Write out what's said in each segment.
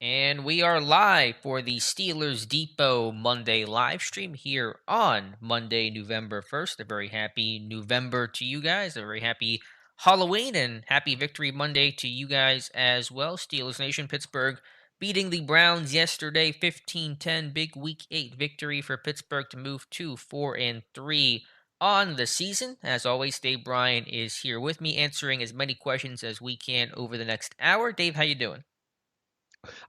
And we are live for the Steelers Depot Monday live stream here on Monday, November 1st. A very happy November to you guys. A very happy Halloween and happy Victory Monday to you guys as well. Steelers Nation, Pittsburgh beating the Browns yesterday 15-10. Big Week 8 victory for Pittsburgh to move to 4-3 on the season. As always, Dave Bryan is here with me answering as many questions as we can over the next hour. Dave, how you doing?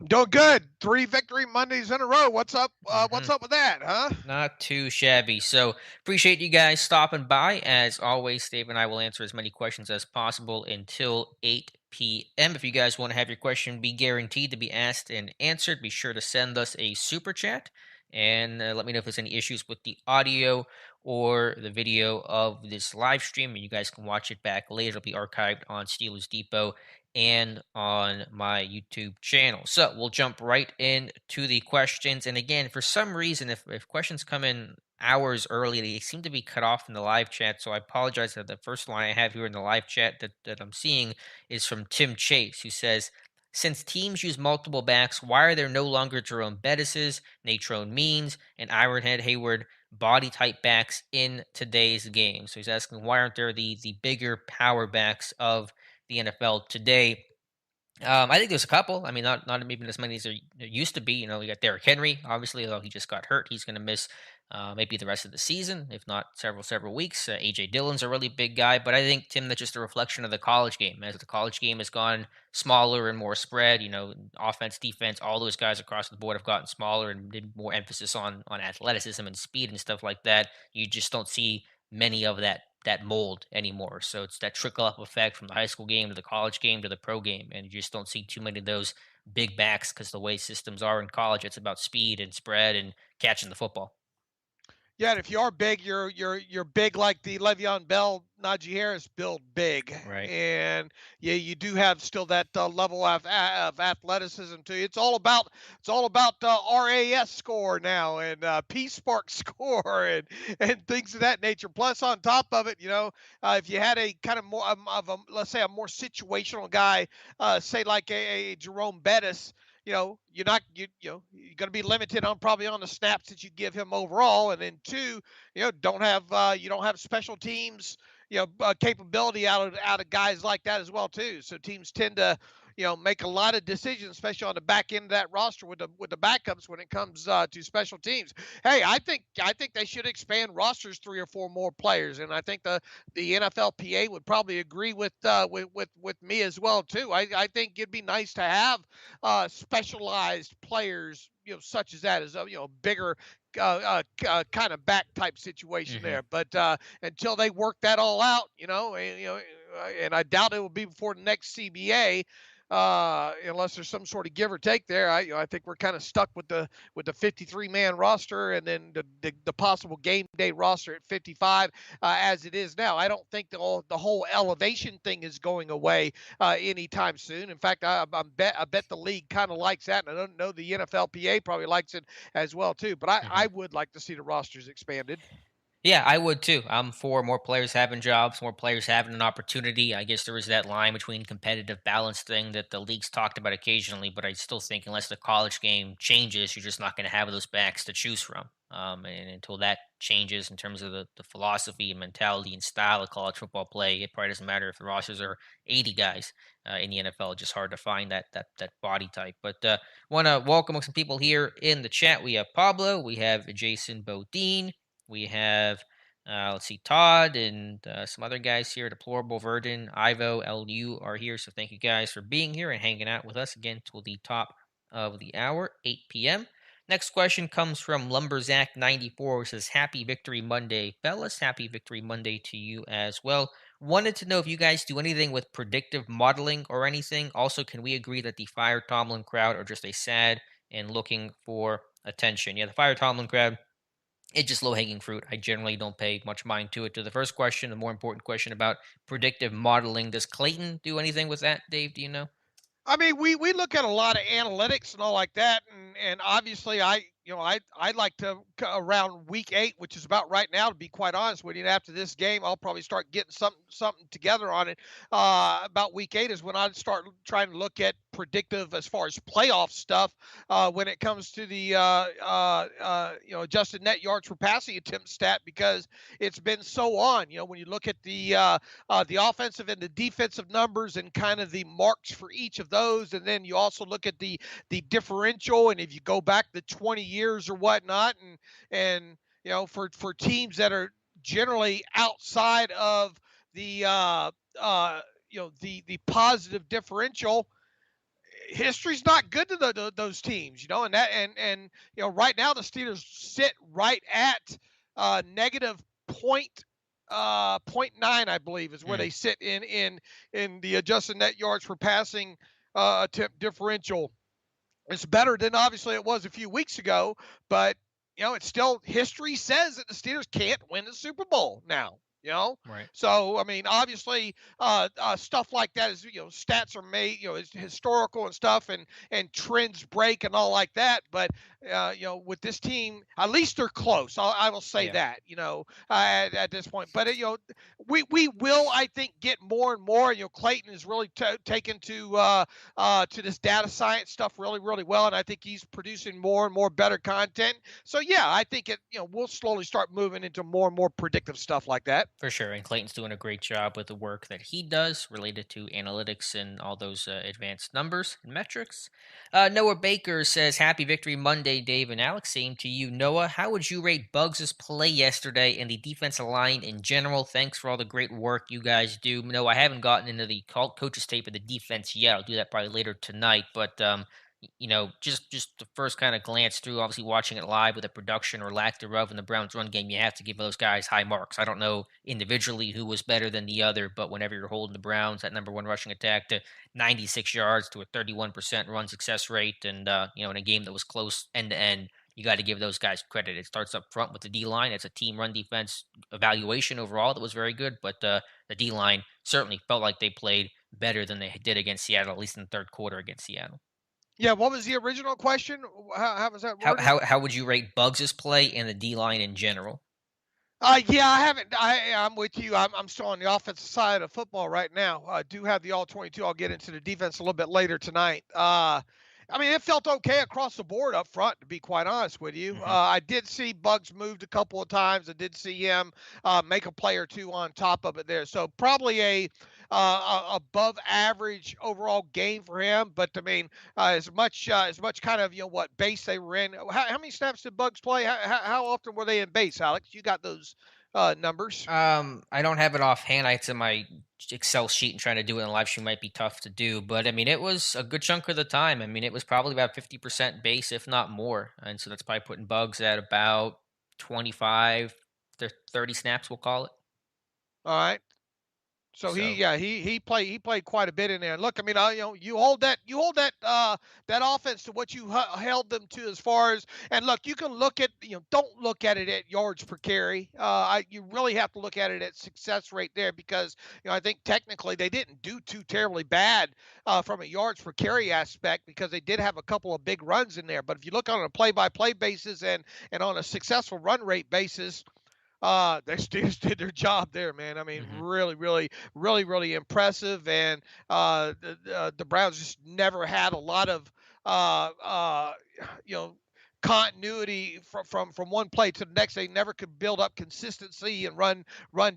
I'm doing good. 3 victory Mondays in a row. What's up? What's up with that, huh? Not too shabby. So appreciate you guys stopping by. As always, Dave and I will answer as many questions as possible until 8 p.m. If you guys want to have your question be guaranteed to be asked and answered, be sure to send us a super chat and let me know if there's any issues with the audio or the video of this live stream. And you guys can watch it back later. It'll be archived on Steelers Depot and on my YouTube channel. So we'll jump right into the questions. And again, for some reason, if questions come in hours early, they seem to be cut off in the live chat. So I apologize that the first line I have here in the live chat that I'm seeing is from Tim Chase, who says, since teams use multiple backs, why are there no longer Jerome Bettis's, Natrone Means, and Ironhead Hayward body type backs in today's game? So he's asking, why aren't there the bigger power backs of the NFL today? I think there's a couple. I mean, not even as many as there used to be. You know, you got Derrick Henry, obviously, although he just got hurt, he's going to miss maybe the rest of the season, if not several weeks. AJ Dillon's a really big guy, but I think Tim, that's just a reflection of the college game. As the college game has gone smaller and more spread, you know, offense, defense, all those guys across the board have gotten smaller and did more emphasis on athleticism and speed and stuff like that. You just don't see many of that mold anymore. So it's that trickle up effect from the high school game to the college game to the pro game, and you just don't see too many of those big backs because the way systems are in college, it's about speed and spread and catching the football. Yeah, and if you are big, you're big like the Le'Veon Bell, Najee Harris build big, Right. and yeah, you do have still that level of athleticism too. It's all about RAS score now and P Spark score and things of that nature. Plus, on top of it, if you had a kind of more of a, let's say, a more situational guy, say like a Jerome Bettis, you're going to be limited on probably on the snaps that you give him overall, and then two, you don't have special teams, capability out of guys like that as well too. So teams tend to make a lot of decisions, especially on the back end of that roster with the backups when it comes to special teams. Hey, I think they should expand rosters 3 or 4 more players, and I think the NFLPA would probably agree with me as well too. I think it'd be nice to have specialized players, such as that, as a bigger kind of back type situation Hmm. there. But until they work that all out, and I doubt it will be before the next CBA. Unless there's some sort of give or take there, I think we're kind of stuck with the 53-man roster, and then the possible game day roster at 55 as it is now. I don't think the whole elevation thing is going away anytime soon. In fact, I bet the league kind of likes that, and I don't know, the NFLPA probably likes it as well too. But I Hmm. would like to see the rosters expanded. Yeah, I would too. I'm for more players having jobs, more players having an opportunity. I guess there is that line between competitive balance thing that the league's talked about occasionally, but I still think unless the college game changes, you're just not going to have those backs to choose from. And until that changes in terms of the philosophy and mentality and style of college football play, it probably doesn't matter if the rosters are 80 guys in the NFL. It's just hard to find that body type. But want to welcome some people here in the chat. We have Pablo, we have Jason Bodine. We have, let's see, Todd and some other guys here. Deplorable Verdon, Ivo, LU are here. So thank you guys for being here and hanging out with us again till the top of the hour, 8 p.m. Next question comes from Lumberzack94, who says, Happy Victory Monday, fellas. Happy Victory Monday to you as well. Wanted to know if you guys do anything with predictive modeling or anything. Also, can we agree that the Fire Tomlin crowd are just a sad and looking for attention? Yeah, the Fire Tomlin crowd, it's just low hanging fruit. I generally don't pay much mind to it. To the first question, the more important question about predictive modeling, does Clayton do anything with that, Dave? Do you know? I mean, we look at a lot of analytics and all like that, and obviously I'd like to around week 8, which is about right now, to be quite honest with you. And after this game, I'll probably start getting something together on it. About week 8 is when I'd start trying to look at predictive as far as playoff stuff when it comes to the adjusted net yards per passing attempt stat, because it's been so on. When you look at the offensive and the defensive numbers and kind of the marks for each of those, and then you also look at the differential, and if you go back the 20 years or whatnot, and for teams that are generally outside of the the positive differential, history's not good to those teams, and right now the Steelers sit right at negative point nine, I believe, is where Mm, they sit in the adjusted net yards per passing attempt differential. It's better than obviously it was a few weeks ago, but it's still, history says that the Steelers can't win the Super Bowl now. right. So I mean, obviously, stuff like that is, stats are made, it's historical and stuff, and trends break and all like that. But with this team, at least they're close. I will say Yeah, that, at this point. But we will, I think, get more and more. Clayton is really taken to this data science stuff really, really well, and I think he's producing more and more better content. So yeah, I think we'll slowly start moving into more and more predictive stuff like that. for sure. And Clayton's doing a great job with the work that he does related to analytics and all those advanced numbers and metrics. Noah Baker says, "Happy Victory Monday, Dave and Alex." Same to you, Noah. How would you rate Bugs' play yesterday and the defensive line in general? Thanks for all the great work you guys do. No, I haven't gotten into the coaches tape of the defense yet. I'll do that probably later tonight. But just the first kind of glance through, obviously watching it live with the production or lack thereof in the Browns run game, you have to give those guys high marks. I don't know individually who was better than the other, but whenever you're holding the Browns, that number one rushing attack to 96 yards to a 31% run success rate, and in a game that was close end to end, you got to give those guys credit. It starts up front with the D line. It's a team run defense evaluation overall that was very good, but the D line certainly felt like they played better than they did against Seattle, at least in the third quarter against Seattle. Yeah, what was the original question? How was that How worded? how how would you rate Bugs' play and the D line in general? Yeah, I haven't. I'm with you. I'm still on the offensive side of football right now. I do have the all 22. I'll get into the defense a little bit later tonight. I mean, it felt okay across the board up front, to be quite honest with you. Hmm. I did see Bugs moved a couple of times. I did see him make a play or two on top of it there. So probably above average overall game for him. But I mean, as much kind of what base they were in. How many snaps did Bugs play? How often were they in base, Alex? You got those numbers? I don't have it offhand. It's in my Excel sheet, and trying to do it in a live stream might be tough to do. But I mean, it was a good chunk of the time. I mean, it was probably about 50% base, if not more. And so that's probably putting Bugs at about 25 to 30 snaps, we'll call it. All right. So So, he played quite a bit in there. Look, I mean, you hold that offense to what you held them to, as far as, and look, you can look at, don't look at it at yards per carry. You really have to look at it at success rate there, because I think technically they didn't do too terribly bad from a yards per carry aspect, because they did have a couple of big runs in there. But if you look on a play by play basis, and on a successful run rate basis, they still did their job there, man. I mean, mhm. really, really, really, really impressive. And the Browns just never had a lot of, uh, uh, you know, continuity from one play to the next. They never could build up consistency and run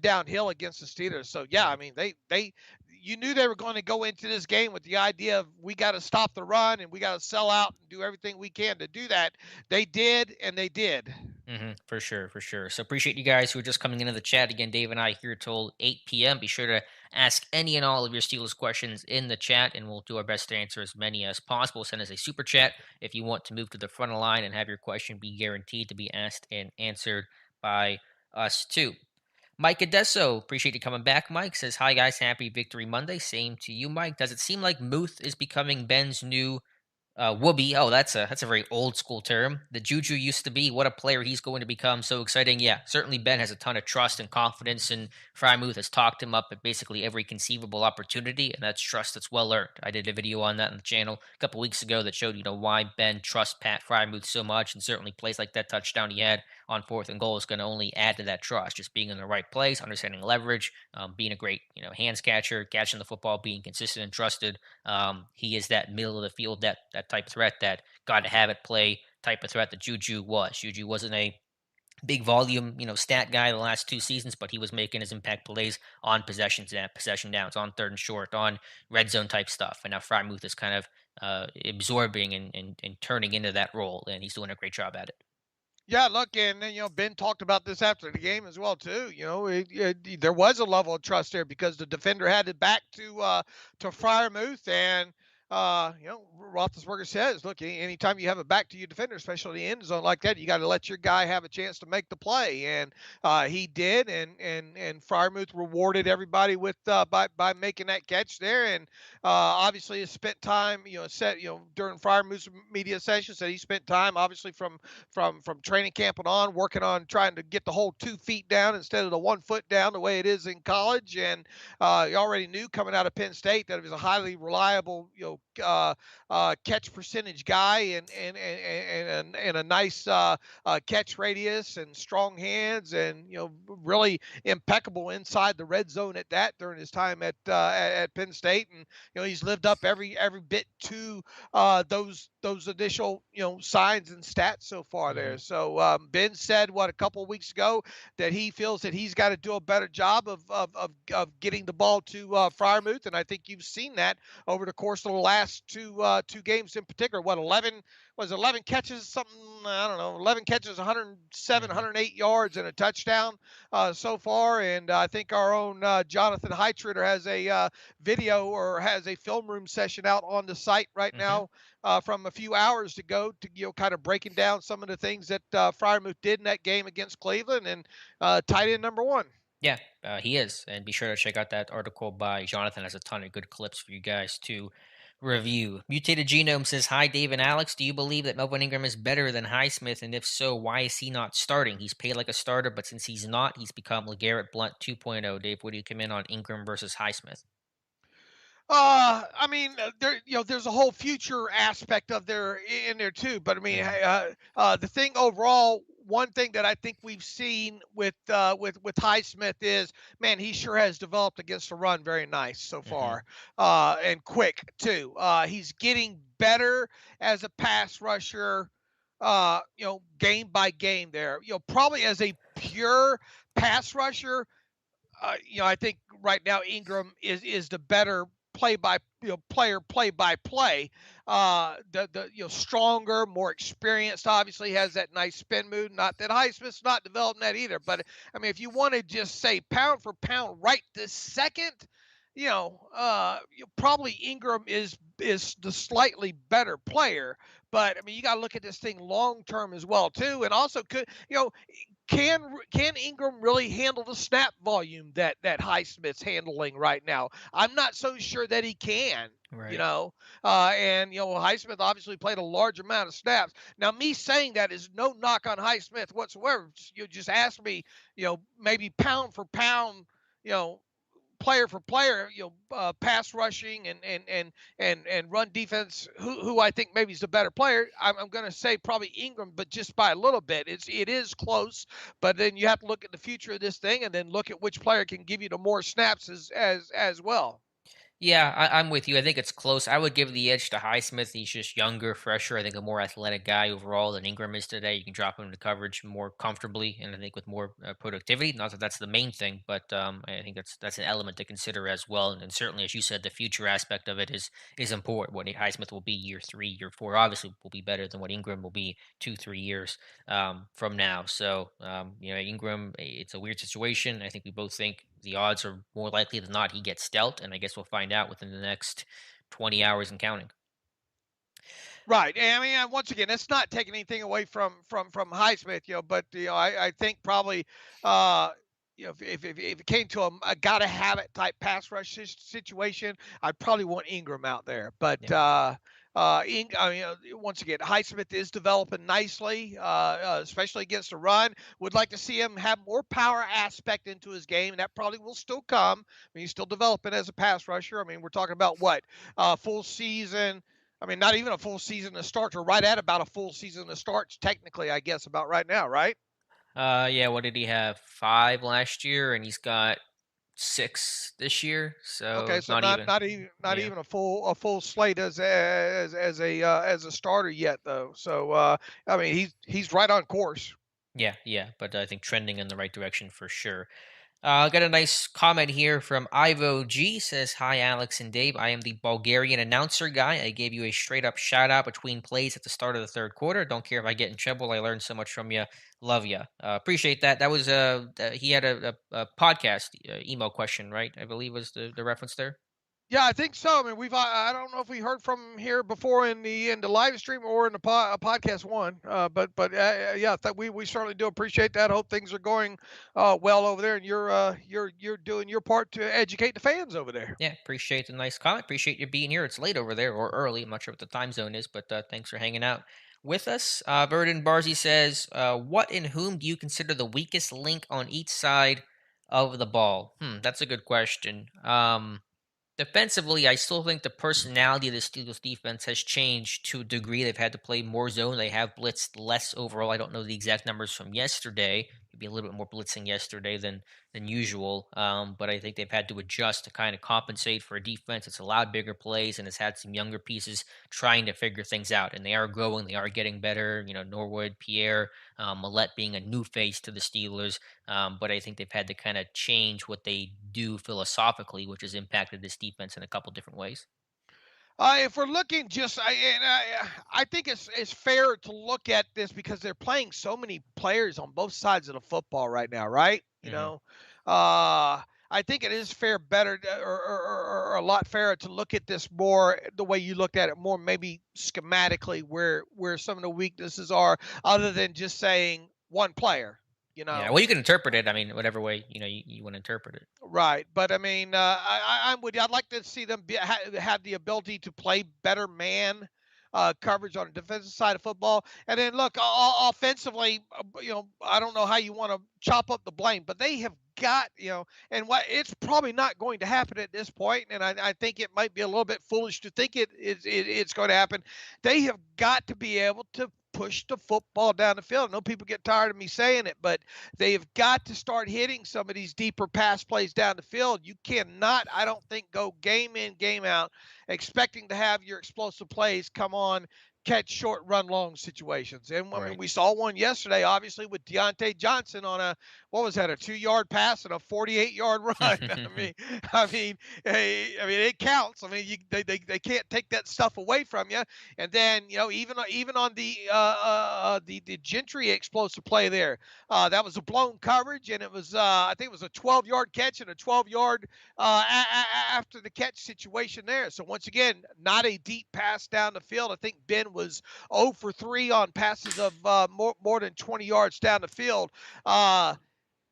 downhill against the Steelers. So yeah, I Right. mean, they you knew they were going to go into this game with the idea of, we got to stop the run and we got to sell out and do everything we can to do that. They did, and they did. For sure, for sure. So appreciate you guys who are just coming into the chat again. Dave and I here till 8 p.m. Be sure to ask any and all of your Steelers questions in the chat, and we'll do our best to answer as many as possible. Send us a super chat if you want to move to the front of the line and have your question be guaranteed to be asked and answered by us too. Mike Adesso, appreciate you coming back. Mike says, "Hi guys, happy Victory Monday." Same to you, Mike. Does it seem like Muth is becoming Ben's new Whoopi. Oh, that's a very old school term. The Juju used to be. What a player he's going to become. So exciting. Yeah, certainly Ben has a ton of trust and confidence, and Freiermuth has talked him up at basically every conceivable opportunity, and that's trust that's well earned. I did a video on that on the channel a couple weeks ago that showed why Ben trusts Pat Freiermuth so much, and certainly plays like that touchdown he had on fourth and goal is going to only add to that trust. Just being in the right place, understanding leverage, being a great hands catcher, catching the football, being consistent and trusted. He is that middle of the field, that type of threat, that got to have it play type of threat that Juju was. Juju wasn't a big volume, stat guy the last 2 seasons, but he was making his impact plays on possessions and possession downs, on third and short, on red zone type stuff. And now Frymuth is kind of absorbing and turning into that role, and he's doing a great job at it. Yeah, look, and Ben talked about this after the game as well too. There was a level of trust there because the defender had it back to Freiermuth, and Roethlisberger says, look, anytime you have it back to your defender, especially in the end zone like that, you got to let your guy have a chance to make the play, and he did, and Freiermuth rewarded everybody with by making that catch there, and obviously he spent time, during Freiermuth's media session, said he spent time obviously from training camp and on, working on trying to get the whole 2 feet down instead of the 1 foot down the way it is in college. And he already knew coming out of Penn State that he was a highly reliable, catch percentage guy, and a nice catch radius and strong hands, and really impeccable inside the red zone at that during his time at Penn State. And he's lived up every bit to those initial signs and stats so far there. Mhm. So Ben said a couple of weeks ago that he feels that he's got to do a better job of getting the ball to Freiermuth, and I think you've seen that over the course of the last two games in particular. 11 catches, something, I don't know, 11 catches, 107, Mhm. 108 yards, and a touchdown so far. And I think our own Jonathan Heitritter has a video, or has a film room session out on the site right Mhm. now from a few hours ago, to kind of breaking down some of the things that Freiermuth did in that game against Cleveland, and tight end number one. Yeah, he is. And be sure to check out that article by Jonathan. Has a ton of good clips for you guys to review. Mutated Genome says, "Hi, Dave and Alex. Do you believe that Melvin Ingram is better than Highsmith? And if so, why is he not starting? He's paid like a starter, but since he's not, he's become LeGarrette Blunt 2.0. Dave, what do you come in on Ingram versus Highsmith?" I mean, there's a whole future aspect of there in there too. But I mean, Hmm. hey, the thing overall, one thing that I think we've seen with Highsmith is, man, he sure has developed against the run very nice so Hmm. far, and quick too. He's getting better as a pass rusher, game by game there. Probably as a pure pass rusher, I think right now Ingram is the better play by play. The stronger, more experienced. Obviously has that nice spin move. Not that Highsmith's not developing that either, but I mean, if you want to just say pound for pound right this second, probably Ingram is the slightly better player. But I mean, you got to look at this thing long term as well too, and also can Ingram really handle the snap volume that Highsmith's handling right now? I'm not so sure that he can. Right. And Highsmith obviously played a large amount of snaps. Now, me saying that is no knock on Highsmith whatsoever. You just ask me, maybe pound for pound, you know, player for player, pass rushing and run defense, who I think maybe is the better player. I'm going to say probably Ingram, but just by a little bit. It is close, but then you have to look at the future of this thing, and then look at which player can give you the more snaps as well. Yeah, I'm with you. I think it's close. I would give the edge to Highsmith. He's just younger, fresher. I think a more athletic guy overall than Ingram is today. You can drop him into coverage more comfortably, and I think with more productivity. Not that that's the main thing, but I think that's an element to consider as well. And certainly, as you said, the future aspect of it is important. What Highsmith will be year 3, year 4, obviously will be better than what Ingram will be 2, 3 years from now. So Ingram, it's a weird situation. I think we both think the odds are more likely than not he gets dealt, and I guess we'll find out within the next 20 hours and counting. Right. And I mean, once again, that's not taking anything away from Highsmith, but I think probably uh, if it came to a gotta have it type pass rush situation, I'd probably want Ingram out there. But Yeah. I mean, once again, Highsmith is developing nicely, especially against the run. Would like to see him have more power aspect into his game, and that probably will still come. I mean, he's still developing as a pass rusher. I mean, we're talking about what, full season. I mean, not even a full season to start, or right at about a full season to start, technically, I guess, about right now, right? Yeah, what did he have? 5 last year, and he's got 6 this year, Okay, so so not even. not Yeah. even a full slate as a starter yet though. So I mean he's right on course. Yeah, yeah, but I think trending in the right direction for sure. Got a nice comment here from Ivo G. Says, "Hi, Alex and Dave. I am the Bulgarian announcer guy. I gave you a straight up shout out between plays at the start of the third quarter. Don't care if I get in trouble. I learned so much from you. Love you. Appreciate that. That was he had a podcast email question, right? I believe was the reference there. Yeah, I think so. I mean, I don't know if we heard from him here before in the live stream or in the podcast one, but yeah, we certainly do appreciate that. Hope things are going well over there, and you're doing your part to educate the fans over there. Yeah, appreciate the nice comment. Appreciate you being here. It's late over there or early. I'm not sure what the time zone is, but thanks for hanging out with us. Verdon Barzy says, "What and whom do you consider the weakest link on each side of the ball?" That's a good question. Defensively, I still think the personality of the Steelers defense has changed to a degree. They've had to play more zone. They have blitzed less overall. I don't know the exact numbers from yesterday. Maybe a little bit more blitzing yesterday than usual. But I think they've had to adjust to kind of compensate for a defense that's allowed bigger plays and has had some younger pieces trying to figure things out. And they are growing. They are getting better. You know, Norwood, Pierre, Millette being a new face to the Steelers. But I think they've had to kind of change what they do philosophically, which has impacted this defense in a couple different ways. If we're looking just, I think it's fair to look at this because they're playing so many players on both sides of the football right now, right? Hmm. I think it is fair, better, or a lot fairer to look at this more the way you looked at it, more maybe schematically, where some of the weaknesses are, other than just saying one player. You Yeah, know, well, you can interpret it. I mean, whatever way you want to interpret it. Right, but I mean, I'm with you. I'd like to see them have the ability to play better man coverage on the defensive side of football. And then look, offensively, I don't know how you want to chop up the blame, but they have got, and what it's probably not going to happen at this point, and I think it might be a little bit foolish to think it's going to happen. They have got to be able to push the football down the field. I know people get tired of me saying it, but they've got to start hitting some of these deeper pass plays down the field. You cannot, I don't think, go game in, game out, expecting to have your explosive plays come on, catch short, run long situations. And I mean, Right. we saw one yesterday, obviously, with Deontay Johnson on what was that, a 2 yard pass and a 48-yard run. I mean, it counts. I mean, they can't take that stuff away from you. And then, even on the Gentry explosive play there, that was a blown coverage, and it was I think it was a 12-yard catch and a 12-yard after the catch situation there. So once again, not a deep pass down the field. I think Ben was 0 for 3 on passes of more than 20 yards down the field.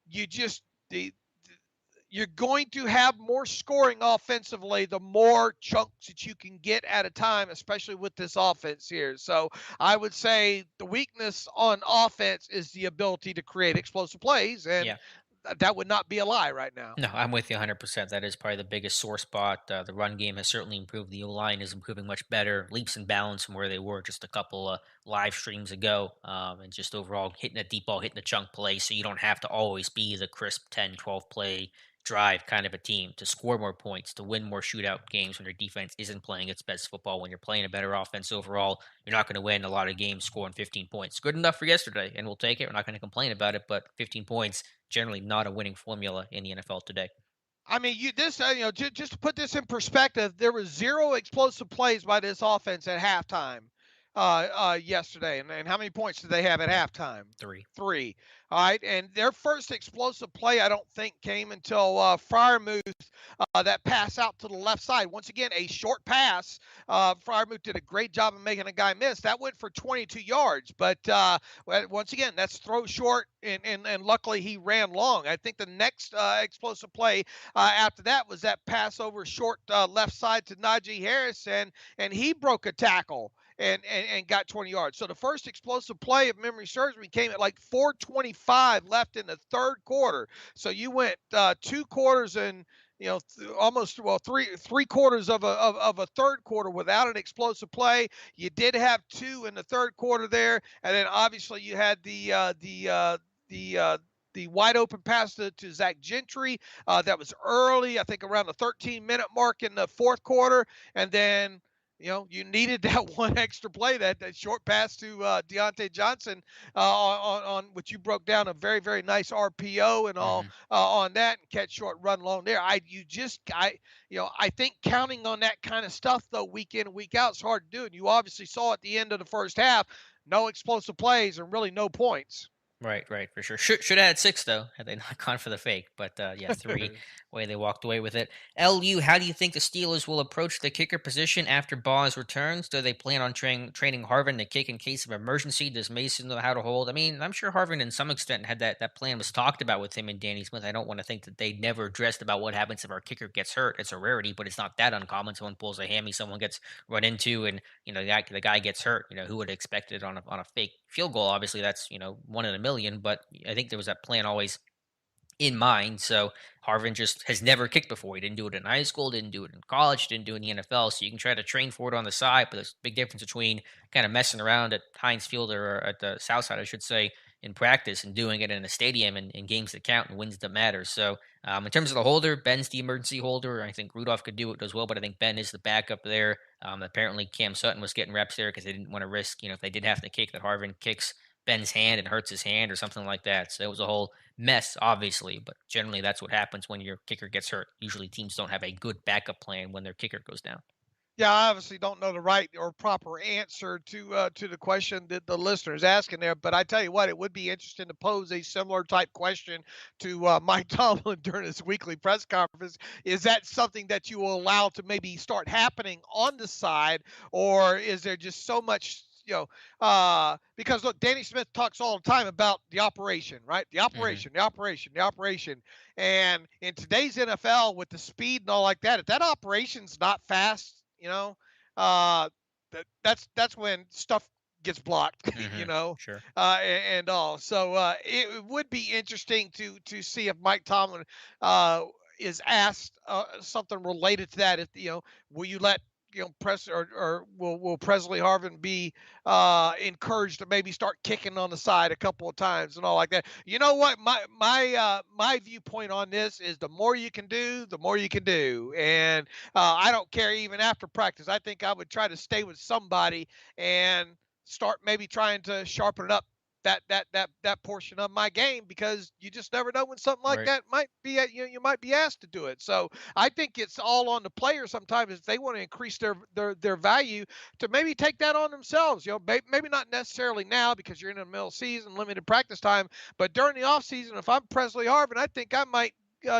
You just the you're going to have more scoring offensively the more chunks that you can get at a time, especially with this offense here. So I would say the weakness on offense is the ability to create explosive plays, and Yeah. that would not be a lie right now. No, I'm with you 100%. That is probably the biggest sore spot. The run game has certainly improved. The O line is improving much better, leaps and bounds from where they were just a couple live streams ago. And just overall hitting a deep ball, hitting a chunk play. So you don't have to always be the crisp 10, 12 play drive kind of a team to score more points, to win more shootout games when your defense isn't playing its best football. When you're playing a better offense overall, you're not going to win a lot of games scoring 15 points. Good enough for yesterday, and we'll take it. We're not going to complain about it, but 15 points generally not a winning formula in the NFL today. I mean, just to put this in perspective, there was zero explosive plays by this offense at halftime yesterday. And how many points did they have at halftime? Three. Three. All right, and their first explosive play, I don't think, came until Freiermuth, that pass out to the left side. Once again, a short pass. Freiermuth did a great job of making a guy miss. That went for 22 yards, but once again, that's throw short, and luckily he ran long. I think the next explosive play after that was that pass over short left side to Najee Harris, and he broke a tackle and got 20 yards. So the first explosive play, if memory serves me, came at like 4:25 left in the third quarter. So you went 2 quarters and almost three quarters of a third quarter without an explosive play. You did have two in the third quarter there, and then obviously you had the wide open pass to Zach Gentry that was early, I think around the 13-minute mark in the fourth quarter, and then you needed that one extra play, that short pass to Deontay Johnson on which you broke down a very, very nice RPO and all Hmm. on that, and catch short, run long there. I think counting on that kind of stuff though week in and week out is hard to do. And you obviously saw at the end of the first half, no explosive plays and really no points. Right, for sure. Should have had 6 though, had they not gone for the fake. But yeah, 3 way they walked away with it. LU, how do you think the Steelers will approach the kicker position after Boz returns? Do they plan on training Harvin to kick in case of emergency? Does Mason know how to hold? I mean, I'm sure Harvin, in some extent, had that plan was talked about with him and Danny Smith. I don't want to think that they never addressed about what happens if our kicker gets hurt. It's a rarity, but it's not that uncommon. Someone pulls a hammy, someone gets run into, and the guy gets hurt. Who would have expected on a fake field goal? Obviously, that's 1 in a million. But I think there was that plan always in mind. So Harvin just has never kicked before. He didn't do it in high school, didn't do it in college, didn't do it in the NFL. So you can try to train for it on the side, but there's a big difference between kind of messing around at Heinz Field or at the South Side, I should say, in practice and doing it in a stadium and in games that count and wins that matter. So in terms of the holder, Ben's the emergency holder. I think Rudolph could do it as well, but I think Ben is the backup there. Apparently Cam Sutton was getting reps there because they didn't want to risk, if they did have to kick, that Harvin kicks Ben's hand and hurts his hand or something like that. So it was a whole mess, obviously, but generally that's what happens when your kicker gets hurt. Usually teams don't have a good backup plan when their kicker goes down. Yeah, I obviously don't know the right or proper answer to the question that the listener is asking there, but I tell you what, it would be interesting to pose a similar type question to Mike Tomlin during his weekly press conference. Is that something that you will allow to maybe start happening on the side, or is there just so much? Because look, Danny Smith talks all the time about the operation, right? The Hmm. operation, the operation, the operation. And in today's NFL, with the speed and all like that, if that operation's not fast, uh, that's when stuff gets blocked, Hmm. Sure. and all. So it would be interesting to see if Mike Tomlin is asked something related to that. If will you let Press or will Presley Harvin be encouraged to maybe start kicking on the side a couple of times and all like that? You know what? My viewpoint on this is the more you can do, the more you can do, and I don't care even after practice. I think I would try to stay with somebody and start maybe trying to sharpen it up that portion of my game, because you just never know when something like Right. that might be you might be asked to do it. So I think it's all on the player sometimes if they want to increase their value to maybe take that on themselves. Maybe not necessarily now because you're in the middle of the season, limited practice time, but during the off season, if I'm Presley Harvin, I think I might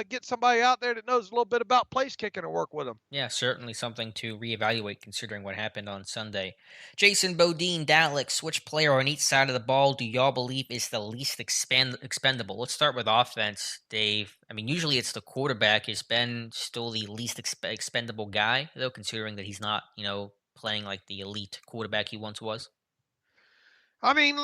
get somebody out there that knows a little bit about place kicking and work with them. Yeah, certainly something to reevaluate considering what happened on Sunday. Jason Bodine, Daleks, which player on each side of the ball do y'all believe is the least expendable? Let's start with offense, Dave. I mean, usually it's the quarterback. Is Ben still the least expendable guy, though, considering that he's not, playing like the elite quarterback he once was? I mean,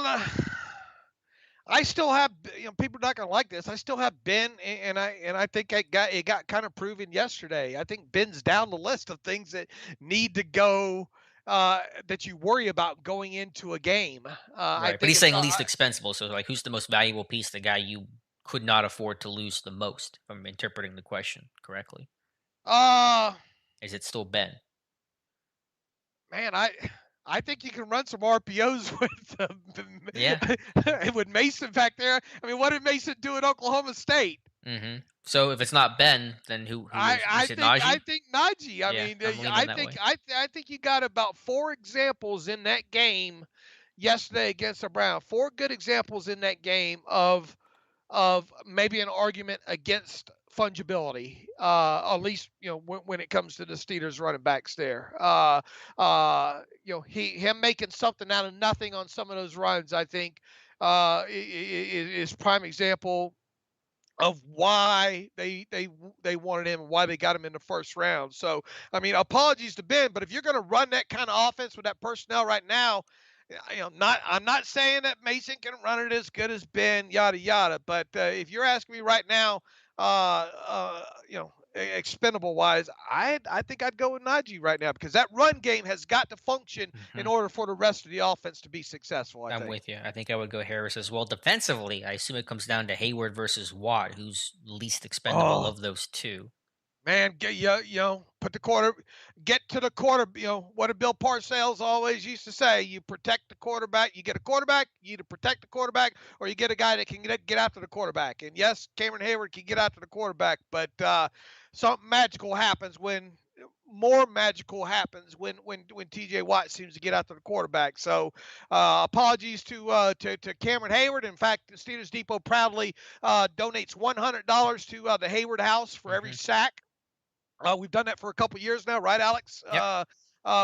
I still have, people are not going to like this. I still have Ben, and I think it got kind of proven yesterday. I think Ben's down the list of things that need to go, that you worry about going into a game. I Right, but think he's it's saying least expensible. So, like, who's the most valuable piece? The guy you could not afford to lose the most, if I'm interpreting the question correctly. uh Is it still Ben? man, I think you can run some RPOs Yeah. with Mason back there. I mean, what did Mason do at Oklahoma State? So if it's not Ben, then who I is? I Is it think I Najee? think Najee. I Yeah, mean, I'm leaning I that think way. I think you got about four examples in that game yesterday against the Browns. Four good examples in that game of of maybe an argument against fungibility, at least when it comes to the Steelers running backs there. Him making something out of nothing on some of those runs, I think, is prime example of why they wanted him and why they got him in the first round. So, I mean, apologies to Ben, but if you're going to run that kind of offense with that personnel right now, not I'm not saying that Mason can run it as good as Ben, yada yada. But if you're asking me right now, expendable wise, I think I'd go with Najee right now because that run game has got to function in Mhm. order for the rest of the offense to be successful. I I'm think. with you. I think I would go Harris as well. Defensively, I assume it comes down to Hayward versus Watt, who's least expendable Oh, of those two. man, put the quarter, get to the quarter. What did Bill Parcells always used to say? You protect the quarterback. You get a quarterback. You either protect the quarterback or you get a guy that can get after the quarterback. And yes, Cameron Hayward can get after the quarterback, but something magical happens when more magical happens when TJ Watt seems to get after the quarterback. So apologies to Cameron Hayward. In fact, the Steelers Depot proudly donates $100 to the Hayward House for every Hmm. sack. We've done that for a couple years now, right, Alex? Yep.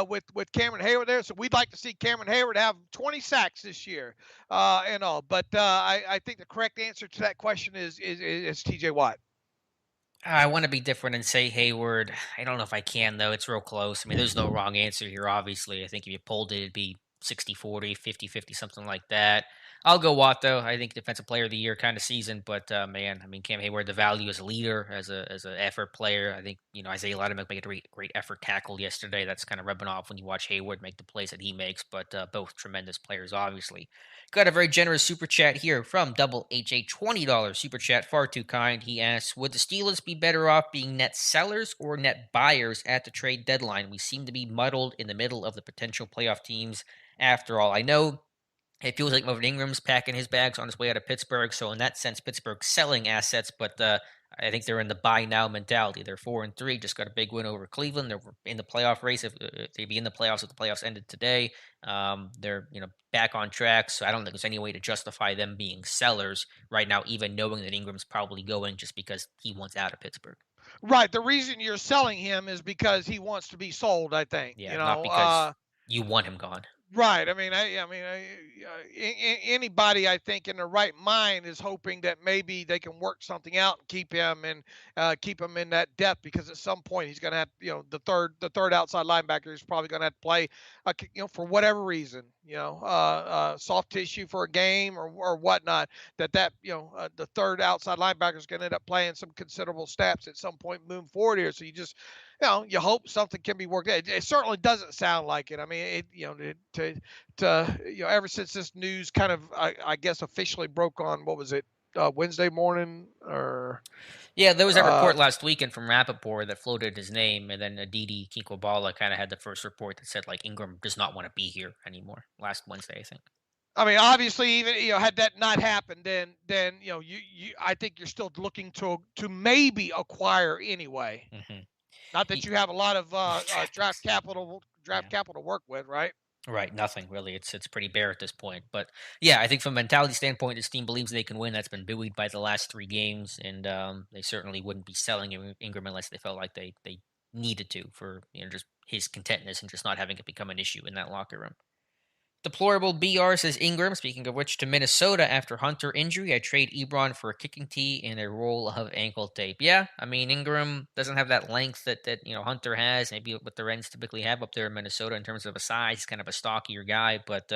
With Cameron Hayward there, so we'd like to see Cameron Hayward have 20 sacks this year, and all. But I think the correct answer to that question is T.J. Watt. I want to be different and say Hayward. I don't know if I can, though. It's real close. I mean, there's no wrong answer here, obviously. I think if you pulled it, it'd be 60-40, 50-50, something like that. I'll go Watt, though. I think Defensive Player of the Year kind of season. But, man, I mean, Cam Hayward, the value as a leader, as an effort player. I think, Isaiah Loudermilk make a great effort tackle yesterday. That's kind of rubbing off when you watch Hayward make the plays that he makes. But both tremendous players, obviously. Got a very generous super chat here from Double HA $20 super chat. Far too kind. He asks, would the Steelers be better off being net sellers or net buyers at the trade deadline? We seem to be muddled in the middle of the potential playoff teams after all. I know it feels like Melvin Ingram's packing his bags on his way out of Pittsburgh. So in that sense, Pittsburgh's selling assets, but I think they're in the buy now mentality. They're 4-3, just got a big win over Cleveland. They're in the playoff race. If they'd be in the playoffs if the playoffs ended today, they're back on track. So I don't think there's any way to justify them being sellers right now, even knowing that Ingram's probably going just because he wants out of Pittsburgh. Right. The reason you're selling him is because he wants to be sold. I think. Yeah, not because you want him gone. Right. Anybody I think in their right mind is hoping that maybe they can work something out and keep him in that depth because at some point he's going to have the third outside linebacker is probably going to have to play for whatever reason soft tissue for a game or whatnot that the third outside linebacker is going to end up playing some considerable snaps at some point moving forward here. So you hope something can be worked out. It certainly doesn't sound like it. I mean, ever since this news kind of, I guess, officially broke on, what was it, Wednesday morning or, Yeah, there was that uh, report last weekend from Rappaport that floated his name, and then Aditi Kinkobala kind of had the first report that said like Ingram does not want to be here anymore. Last Wednesday, I think. I mean, obviously, even had that not happened, then I think you're still looking to maybe acquire anyway. Hmm. Not that He, you have a lot of draft drafts. capital Yeah. draft capital to work with, right? Right, nothing really. It's pretty bare at this point. But yeah, I think from a mentality standpoint, this team believes they can win. That's been buoyed by the last three games, and they certainly wouldn't be selling Ingram unless they felt like they needed to for just his contentness and just not having it become an issue in that locker room. Deplorable BR says Ingram, speaking of which, to Minnesota after Hunter injury. I trade Ebron for a kicking tee and a roll of ankle tape. Yeah, I mean, Ingram doesn't have that length that Hunter has, maybe what the Reds typically have up there in Minnesota in terms of a size. He's kind of a stockier guy, but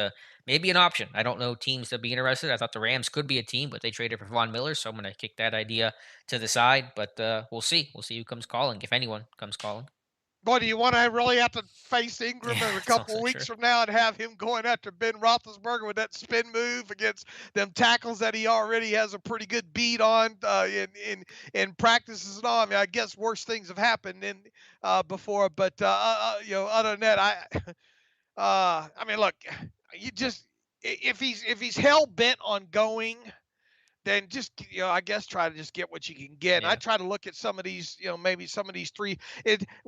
maybe an option. I don't know teams that be interested. I thought the Rams could be a team, but they traded for Von Miller, so I'm going to kick that idea to the side. But we'll see. We'll see who comes calling, if anyone comes calling. Boy, do you want to really have to face Ingram Yeah, in a it's couple also of weeks true. from now and have him going after Ben Roethlisberger with that spin move against them tackles that he already has a pretty good beat on in practices and all? I mean, I guess worse things have happened before, but other than that, I mean, look, you just if he's hell bent on going, then just I guess try to just get what you can get. And I Yeah. try to look at some of these, maybe some of these three.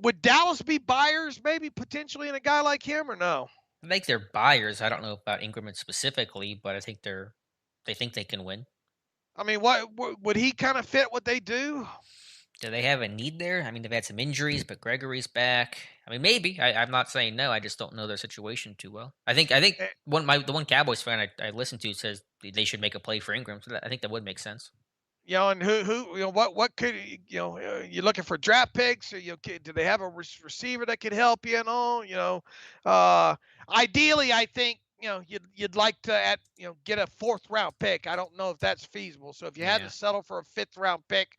Would Dallas be buyers, maybe potentially in a guy like him, or no? I think they're buyers. I don't know about Ingram specifically, but I think they think they can win. I mean, what would he kind of fit what they do? Do they have a need there? I mean, they've had some injuries, but Gregory's back. I mean, maybe. I'm not saying no. I just don't know their situation too well. I think Eh, the one Cowboys fan I listened to says they should make a play for Ingram. So I think that would make sense. You know, and what could you looking for draft picks, or do they have a receiver that could help you? Uh, ideally, I think you'd like to get a fourth round pick. I don't know if that's feasible. So if you had to Yeah. settle for a fifth round pick,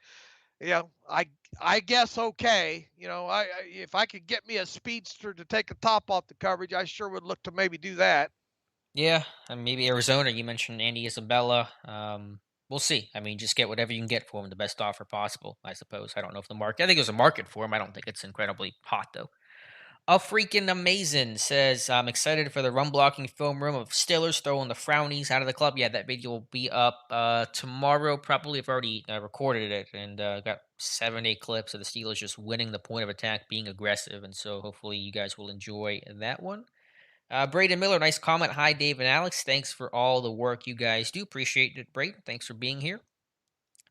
I guess okay. If I could get me a speedster to take the top off the coverage, I sure would look to maybe do that. Yeah, and maybe Arizona. You mentioned Andy Isabella. We'll see. I mean, just get whatever you can get for him, the best offer possible. I suppose. I don't know if the market. I think there's a market for him. I don't think it's incredibly hot though. A freaking amazing says I'm excited for the run blocking film room of Stillers throwing the frownies out of the club. Yeah, that video will be up tomorrow. Probably I've already recorded it and got 7 8 clips of the Steelers just winning the point of attack, being aggressive, and so hopefully you guys will enjoy that one. Braden Miller, nice comment. Hi, Dave and Alex. Thanks for all the work you guys do. Appreciate it, Braden. Thanks for being here.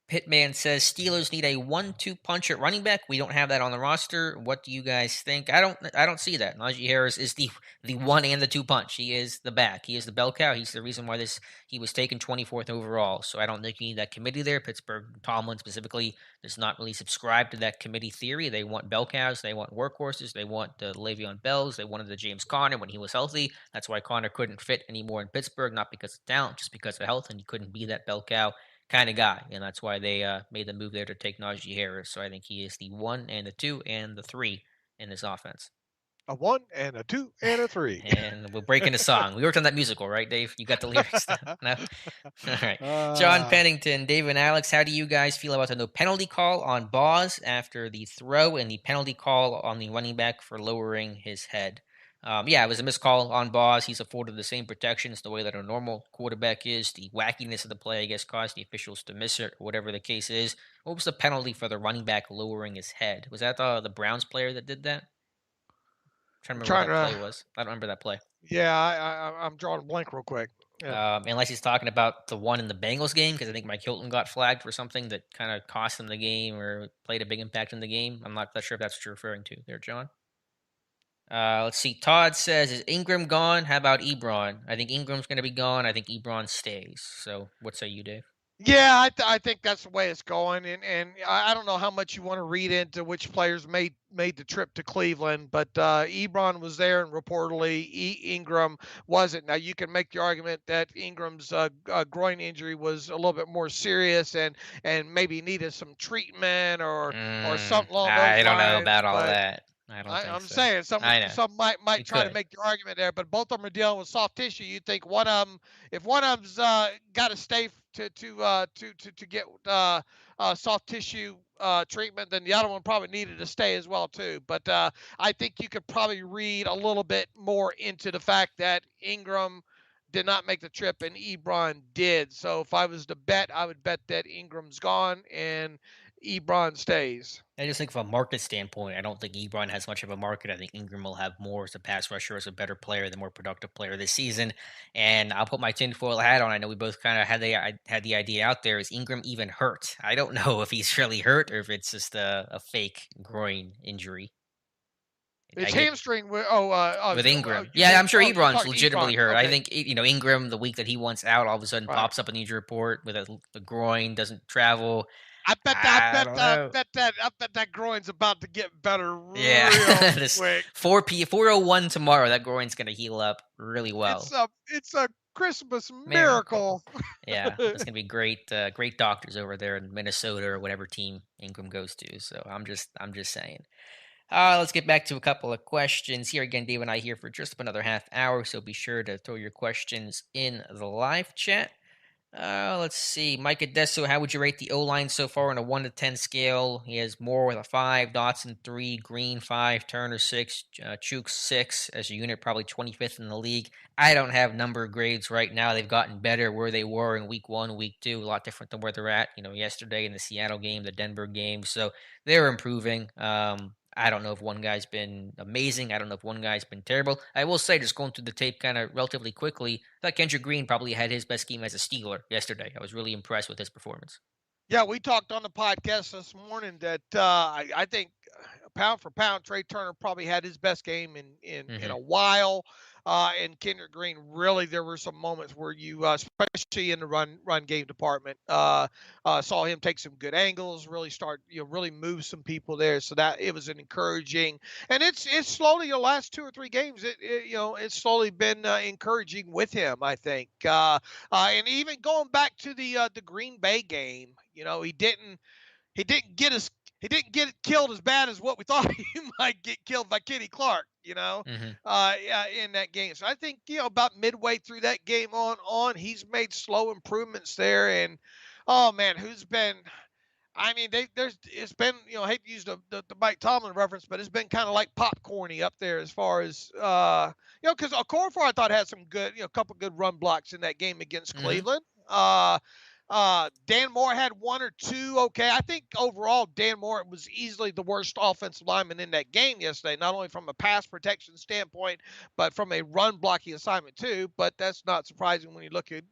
Pitman says Steelers need a 1-2 punch at running back. We don't have that on the roster. What do you guys think? I don't see that. Najee Harris is the one and the two punch. He is the back. He is the bell cow. He's the reason why he was taken 24th overall. So I don't think you need that committee there. Pittsburgh Tomlin specifically does not really subscribe to that committee theory. They want bell cows. They want workhorses. They want the Le'Veon Bells. They wanted the James Conner when he was healthy. That's why Conner couldn't fit anymore in Pittsburgh, not because of talent, just because of health, and he couldn't be that bell cow kind of guy, and that's why they made the move there to take Najee Harris. So I think he is the 1 and the 2 and the 3 in this offense. A one and a two and a three. And we'll break into song. We worked on that musical, right, Dave? You got the lyrics down? No? All right. John uh, Pennington, Dave and Alex, how do you guys feel about the no penalty call on Boz after the throw and the penalty call on the running back for lowering his head? Yeah, it was a missed call on Boz. He's afforded the same protections the way that a normal quarterback is. The wackiness of the play, I guess, caused the officials to miss it, or whatever the case is. What was the penalty for the running back lowering his head? Was that the Browns player that did that? Trying to I'm remember what trying that play to. was. I don't remember that play. Yeah, I'm drawing a blank real quick. Yeah. Unless he's talking about the one in the Bengals game, because I think Mike Hilton got flagged for something that kind of cost him the game or played a big impact in the game. I'm not that sure if that's what you're referring to there, John. Let's see. Todd says, "Is Ingram gone? How about Ebron? I think Ingram's going to be gone. I think Ebron stays. So, what say you, Dave?" Yeah, I think that's the way it's going, and I don't know how much you want to read into which players made the trip to Cleveland, but Ebron was there, and reportedly Ingram wasn't. Now you can make the argument that Ingram's groin injury was a little bit more serious, and maybe needed some treatment or something along those I don't know lines, about all but. that. I don't think I'm so. saying I know. some might It try to could. make the argument there, but both of them are dealing with soft tissue. You think one of them, if one of them's got to stay to get soft tissue treatment, then the other one probably needed to stay as well too. But I think you could probably read a little bit more into the fact that Ingram did not make the trip and Ebron did. So if I was to bet, I would bet that Ingram's gone and Ebron stays. I just think from a market standpoint, I don't think Ebron has much of a market. I think Ingram will have more as a pass rusher, as a better player, the more productive player this season. And I'll put my tinfoil hat on. I know we both kind of had the idea out there. Is Ingram even hurt? I don't know if he's really hurt or if it's just a fake groin injury. I It's get hamstring. with Ingram. You Yeah, mean? I'm sure Oh, you're Ebron's talking Ebron. legitimately hurt. I Okay, think Ingram, the week that he wants out, all of a sudden right. pops up in the injury report with a groin, doesn't travel. I bet that. I don't know. I bet that groin's about to get better Yeah, real this quick. 401 tomorrow. That groin's gonna heal up really well. It's a Christmas Miracle. miracle. Yeah, that's gonna be great. Great doctors over there in Minnesota or whatever team Ingram goes to. So I'm just saying. Let's get back to a couple of questions here. Again, Dave and I here for just another half hour, so be sure to throw your questions in the live chat. Let's see. Mike Adesso, how would you rate the O line so far on a 1 to 10 scale? He has Moore with a 5, Dotson 3, Green 5, Turner 6, Chooks 6 as a unit, probably 25th in the league. I don't have number grades right now. They've gotten better where they were in week 1, week 2, a lot different than where they're at, yesterday in the Seattle game, the Denver game. So they're improving. I don't know if one guy's been amazing. I don't know if one guy's been terrible. I will say, just going through the tape kind of relatively quickly, I thought Kendrick Green probably had his best game as a Steeler yesterday. I was really impressed with his performance. Yeah, we talked on the podcast this morning that I think pound for pound, Trey Turner probably had his best game in Hmm. a while. And Kendrick Green, really, there were some moments where you, especially in the run game department, saw him take some good angles, really start, really move some people there. So that it was an encouraging, and it's slowly the last 2 or 3 games, it's slowly been encouraging with him. I think, and even going back to the Green Bay game, he didn't get us he didn't get killed as bad as what we thought he might get killed by Kenny Clark, Hmm. in that game. So I think about midway through that game on he's made slow improvements there. And oh man, who's been? I mean, there's it's been I hate to use the Mike Tomlin reference, but it's been kind of like popcorny up there as far as because Okorafor I thought had some good a couple good run blocks in that game against Hmm. Cleveland. Dan Moore had one or two. Okay, I think overall Dan Moore was easily the worst offensive lineman in that game yesterday, not only from a pass protection standpoint, but from a run blocking assignment too. But that's not surprising when you look at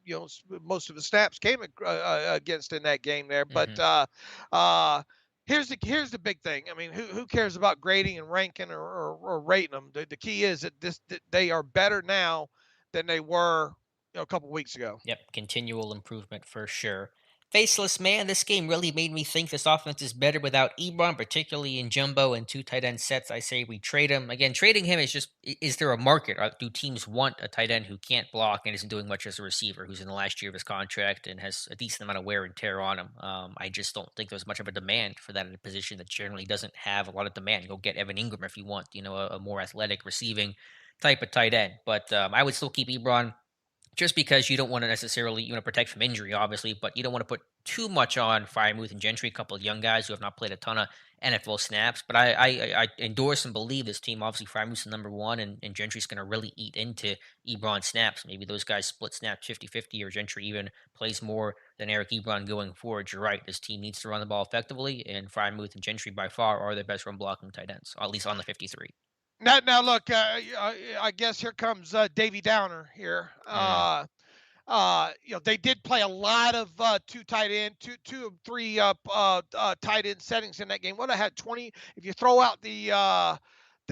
most of the snaps came against in that game there. But Hmm. uh, here's the big thing. I mean, who cares about grading and ranking or rating them? The key is that they are better now than they were a couple weeks ago. Yep, continual improvement for sure. Faceless man, this game really made me think this offense is better without Ebron, particularly in jumbo and two tight end sets. I say we trade him. Again, trading him is just, is there a market? Do teams want a tight end who can't block and isn't doing much as a receiver, who's in the last year of his contract and has a decent amount of wear and tear on him? I just don't think there's much of a demand for that in a position that generally doesn't have a lot of demand. Go get Evan Ingram if you want, a more athletic receiving type of tight end. But I would still keep Ebron just because you don't want to necessarily protect from injury, obviously, but you don't want to put too much on Freiermuth and Gentry, a couple of young guys who have not played a ton of NFL snaps. But I endorse and believe this team. Obviously, Freiermuth's the number one, and Gentry's going to really eat into Ebron snaps. Maybe those guys split snaps 50-50, or Gentry even plays more than Eric Ebron going forward. You're right. This team needs to run the ball effectively, and Freiermuth and Gentry by far are the best run blocking tight ends, at least on the 53. Now look, I guess here comes Davy Downer here. Mm, They did play a lot of two tight end, two of three tight end settings in that game. What I had 20. If you throw out the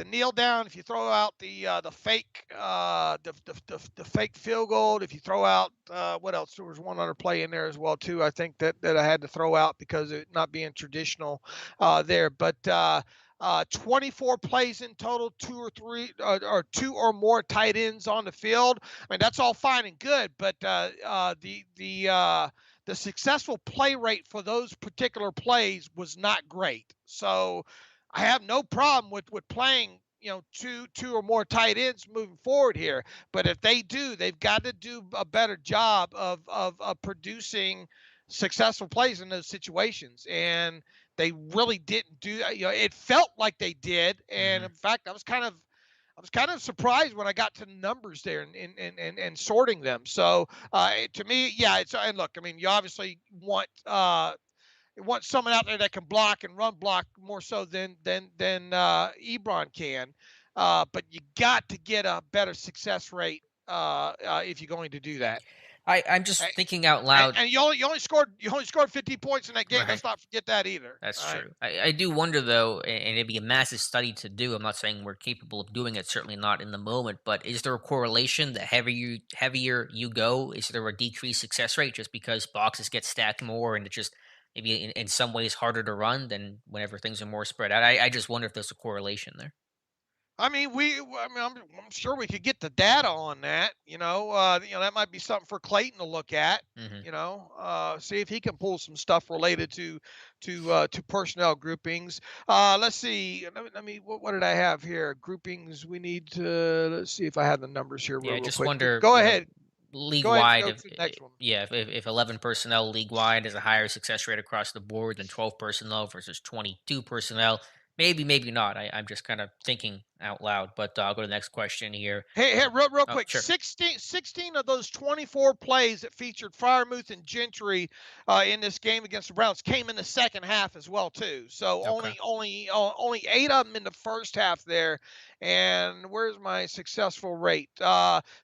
kneel down, if you throw out the fake the fake field goal, if you throw out what else? There was one other play in there as well too. I think that I had to throw out because it not being traditional there, but. 24 plays in total, two or three or two or more tight ends on the field. I mean, that's all fine and good, but the successful play rate for those particular plays was not great. So I have no problem with playing two or more tight ends moving forward here. But if they do, they've got to do a better job of producing successful plays in those situations. And they really didn't do. It felt like they did, and hmm. in fact, I was kind of surprised when I got to the numbers there and sorting them. So to me, yeah, it's and look, I mean, you obviously want someone out there that can block and run block more so than Ebron can, but you got to get a better success rate if you're going to do that. I'm just thinking out And, loud. and you only scored 50 points in that game. Right. Let's not forget that either. That's All right. true. I do wonder though, and it'd be a massive study to do. I'm not saying we're capable of doing it, certainly not in the moment, but is there a correlation? The heavier you go, is there a decreased success rate just because boxes get stacked more and it's just maybe in some ways harder to run than whenever things are more spread out? I just wonder if there's a correlation there. I mean, I'm sure we could get the data on that. That might be something for Clayton to look at. Hmm. See if he can pull some stuff related to personnel groupings. Let's see. What did I have here? Groupings. We need to. Let's see if I have the numbers here Yeah, I real just quick. wonder, Go ahead. league Go ahead and wide, go if to the next one. yeah, if 11 personnel league wide has a higher success rate across the board than 12 personnel versus 22 personnel, Maybe, maybe not. I'm just kind of thinking out loud, but I'll go to the next question here. Hey, real Oh, quick. sure. 16 of those 24 plays that featured Freiermuth and Gentry in this game against the Browns came in the second half as well too. So Okay. only 8 of them in the first half there. And where's my successful rate?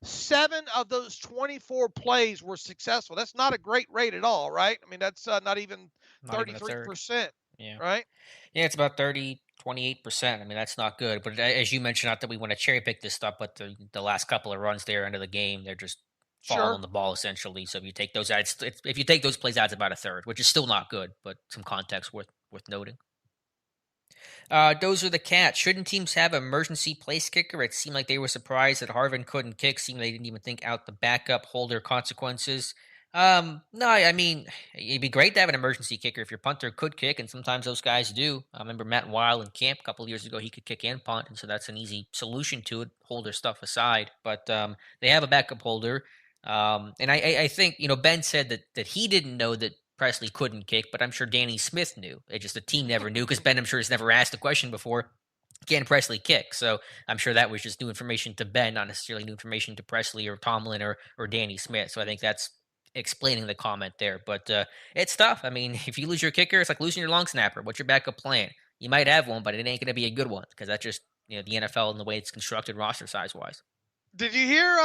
7 of those 24 plays were successful. That's not a great rate at all, right? I mean, that's not even Not even a third. 33%, Yeah. right? Yeah, it's about 28%. I mean, that's not good. But as you mentioned, not that we want to cherry pick this stuff, but the last couple of runs there end of the game, they're just falling Sure. on the ball essentially. So if you take those out, if you take those plays out, it's about a third, which is still not good, but some context worth noting. Those are the Cats. Shouldn't teams have an emergency place kicker? It seemed like they were surprised that Harvin couldn't kick. Seemed they didn't even think out the backup holder consequences. No, I mean, it'd be great to have an emergency kicker if your punter could kick, and sometimes those guys do. I remember Matt Weil in camp a couple of years ago; he could kick and punt, and so that's an easy solution to it. Holder stuff aside, but they have a backup holder. And I think Ben said that he didn't know that Presley couldn't kick, but I'm sure Danny Smith knew. It just the team never knew because Ben, I'm sure, has never asked the question before. Can Presley kick? So I'm sure that was just new information to Ben, not necessarily new information to Presley or Tomlin or Danny Smith. So I think that's explaining the comment there. But it's tough. I mean, if you lose your kicker, it's like losing your long snapper. What's your backup plan? You might have one, but it ain't going to be a good one because that's just the NFL and the way it's constructed roster size wise. Did you hear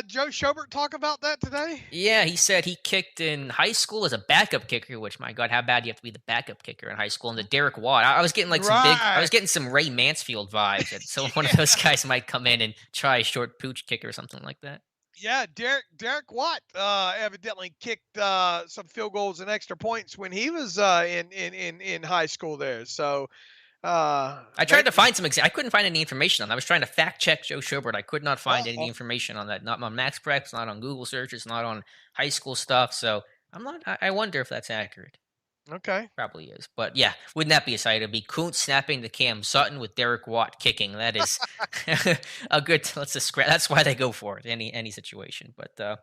Joe Schobert talk about that today? Yeah, he said he kicked in high school as a backup kicker, which my God, how bad do you have to be the backup kicker in high school? And the Derek Watt, I was getting like I Right. was getting some Ray Mansfield vibes. That so one of those Yeah. guys might come in and try a short pooch kick or something like that. Yeah, Derek Watt evidently kicked some field goals and extra points when he was in high school there. So I tried that to find some. I couldn't find any information on. I was trying to fact check Joe Schobert. I could not find any uh information on that. Not on Max Preps, not on Google searches, not on high school stuff. So I'm not. I wonder if that's accurate. okay. Probably is. But yeah, wouldn't that be a sight? It'd be Kuntz snapping the Cam Sutton with Derek Watt kicking. That is a good. Let's just scratch. That's why they go for it. Any situation. But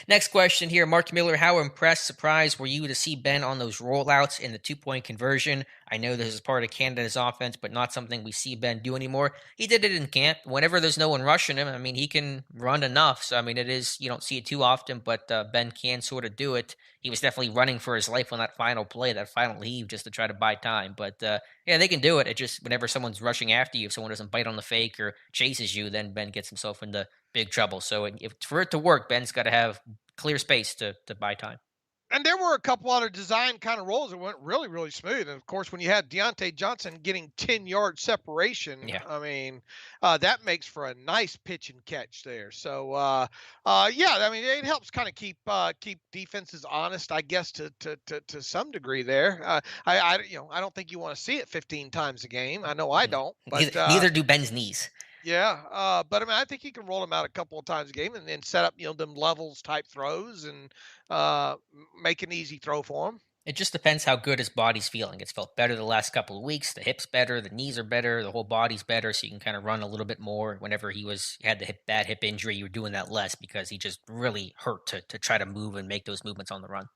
next question here, Mark Miller. How impressed, surprised were you to see Ben on those rollouts in the 2 point conversion? I know this is part of Canada's offense, but not something we see Ben do anymore. He did it in camp. Whenever there's no one rushing him, I mean, he can run enough. So, I mean, it is, you don't see it too often, but Ben can sort of do it. He was definitely running for his life on that final play, that final heave, just to try to buy time. But yeah, they can do it. It just, whenever someone's rushing after you, if someone doesn't bite on the fake or chases you, then Ben gets himself into big trouble. So, if for it to work, Ben's got to have clear space to buy time. And there were a couple other design kind of rolls that went really, really smooth. And of course, when you had Deontay Johnson getting 10-yard separation, Yeah. I mean, that makes for a nice pitch and catch there. So, yeah, I mean, it helps kind of keep defenses honest, I guess, to some degree there. I don't think you want to see it 15 times a game. I know I Mm. don't, Neither, but neither do Ben's knees. yeah, but I mean, I think he can roll them out a couple of times a game and then set up, them levels type throws and make an easy throw for him. It just depends how good his body's feeling. It's felt better the last couple of weeks. The hips better, the knees are better, the whole body's better, so you can kind of run a little bit more. Whenever he had the bad hip injury, you were doing that less because he just really hurt to try to move and make those movements on the run.